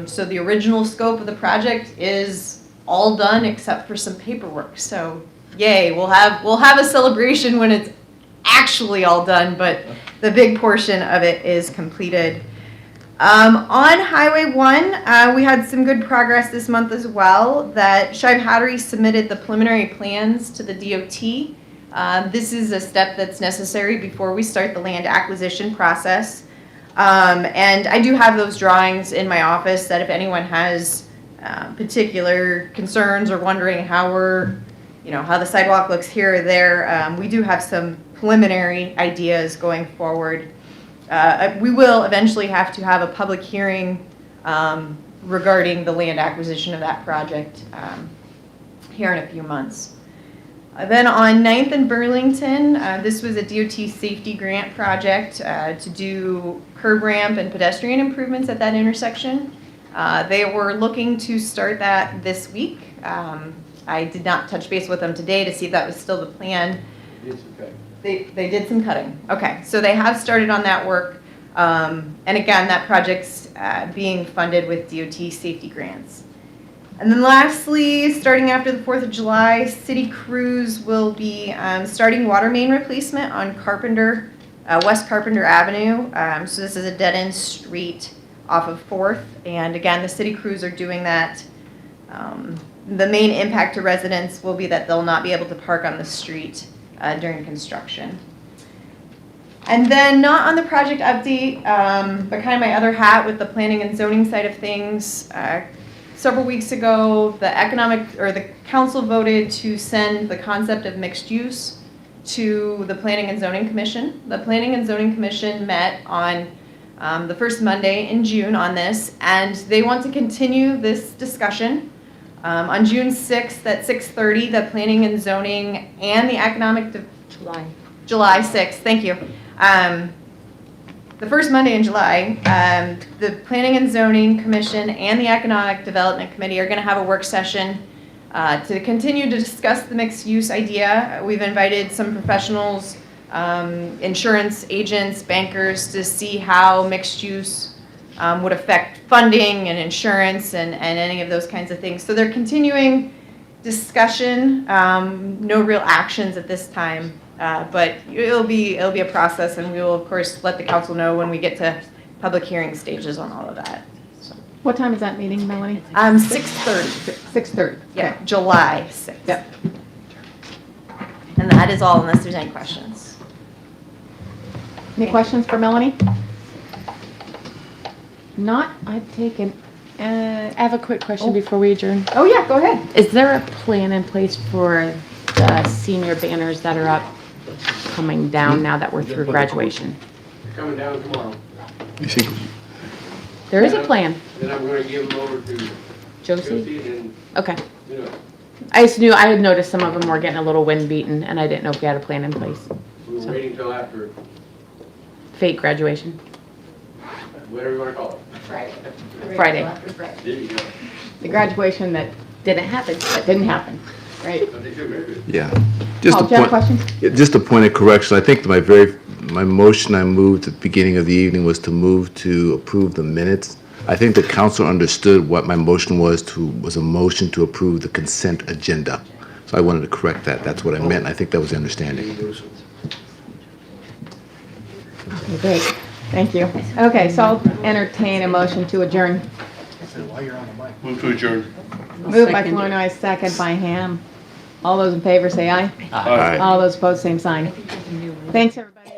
[SPEAKER 10] So the original scope of the project is all done except for some paperwork. So yay, we'll have a celebration when it's actually all done, but the big portion of it is completed. On Highway 1, we had some good progress this month as well. That Shive Hattery submitted the preliminary plans to the DOT. This is a step that's necessary before we start the land acquisition process. And I do have those drawings in my office that if anyone has particular concerns or wondering how how the sidewalk looks here or there, we do have some preliminary ideas going forward. We will eventually have to have a public hearing regarding the land acquisition of that project here in a few months. Then on 9th and Burlington, this was a DOT safety grant project to do curb ramp and pedestrian improvements at that intersection. They were looking to start that this week. I did not touch base with them today to see if that was still the plan. They did some cutting. Okay, so they have started on that work. And again, that project's being funded with DOT safety grants. And then lastly, starting after the 4th of July, city crews will be starting water main replacement on Carpenter, West Carpenter Avenue. So this is a dead-end street off of 4th. And again, the city crews are doing that. The main impact to residents will be that they'll not be able to park on the street during construction. And then not on the project update, but kind of my other hat with the planning and zoning side of things. Several weeks ago, the council voted to send the concept of mixed use to the Planning and Zoning Commission. The Planning and Zoning Commission met on the first Monday in June on this, and they want to continue this discussion. On June 6th at 6:30, the Planning and Zoning and the Economic July 6th, thank you. The first Monday in July, the Planning and Zoning Commission and the Economic Development Committee are going to have a work session to continue to discuss the mixed use idea. We've invited some professionals, insurance agents, bankers to see how mixed use would affect funding and insurance and any of those kinds of things. So they're continuing discussion, no real actions at this time. But it'll be a process, and we will of course let the council know when we get to public hearing stages on all of that. So.
[SPEAKER 1] What time is that meeting, Melanie?
[SPEAKER 10] 6:30.
[SPEAKER 1] 6:30.
[SPEAKER 10] Yeah, July 6th.
[SPEAKER 1] Yep.
[SPEAKER 10] And that is all, unless there's any questions.
[SPEAKER 1] Any questions for Melanie? Not, I've taken.
[SPEAKER 13] I have a quick question before we adjourn.
[SPEAKER 1] Oh yeah, go ahead.
[SPEAKER 13] Is there a plan in place for the senior banners that are up coming down now that we're through graduation?
[SPEAKER 16] Coming down tomorrow.
[SPEAKER 13] There is a plan.
[SPEAKER 16] Then I'm gonna give them over to
[SPEAKER 13] Josie?
[SPEAKER 16] and,
[SPEAKER 13] Okay.
[SPEAKER 16] you know,
[SPEAKER 13] I just knew, I had noticed some of them were getting a little wind beaten, and I didn't know if we had a plan in place.
[SPEAKER 16] we were waiting till after,
[SPEAKER 13] Fake graduation.
[SPEAKER 16] whatever you wanna call it.
[SPEAKER 13] Friday.
[SPEAKER 16] There you go.
[SPEAKER 1] The graduation that
[SPEAKER 13] Didn't happen.
[SPEAKER 1] didn't happen. Great.
[SPEAKER 3] Yeah. Just
[SPEAKER 1] Paul,
[SPEAKER 3] a
[SPEAKER 1] do you have a
[SPEAKER 3] point-
[SPEAKER 1] question?
[SPEAKER 3] Yeah, just a point of correction. I think my motion I moved at the beginning of the evening was to move to approve the minutes. I think the council understood what my motion was a motion to approve the consent agenda. So I wanted to correct that. That's what I meant. and I think that was the understanding.
[SPEAKER 1] Okay, great. Thank you. Okay, so I'll entertain a motion to adjourn.
[SPEAKER 12] While you're on the mic.
[SPEAKER 2] Move to adjourn.
[SPEAKER 1] Moved by Flornoy, second by Ham. All those in favor say aye.
[SPEAKER 3] Aye.
[SPEAKER 1] All those opposed, same sign. Thanks, everybody.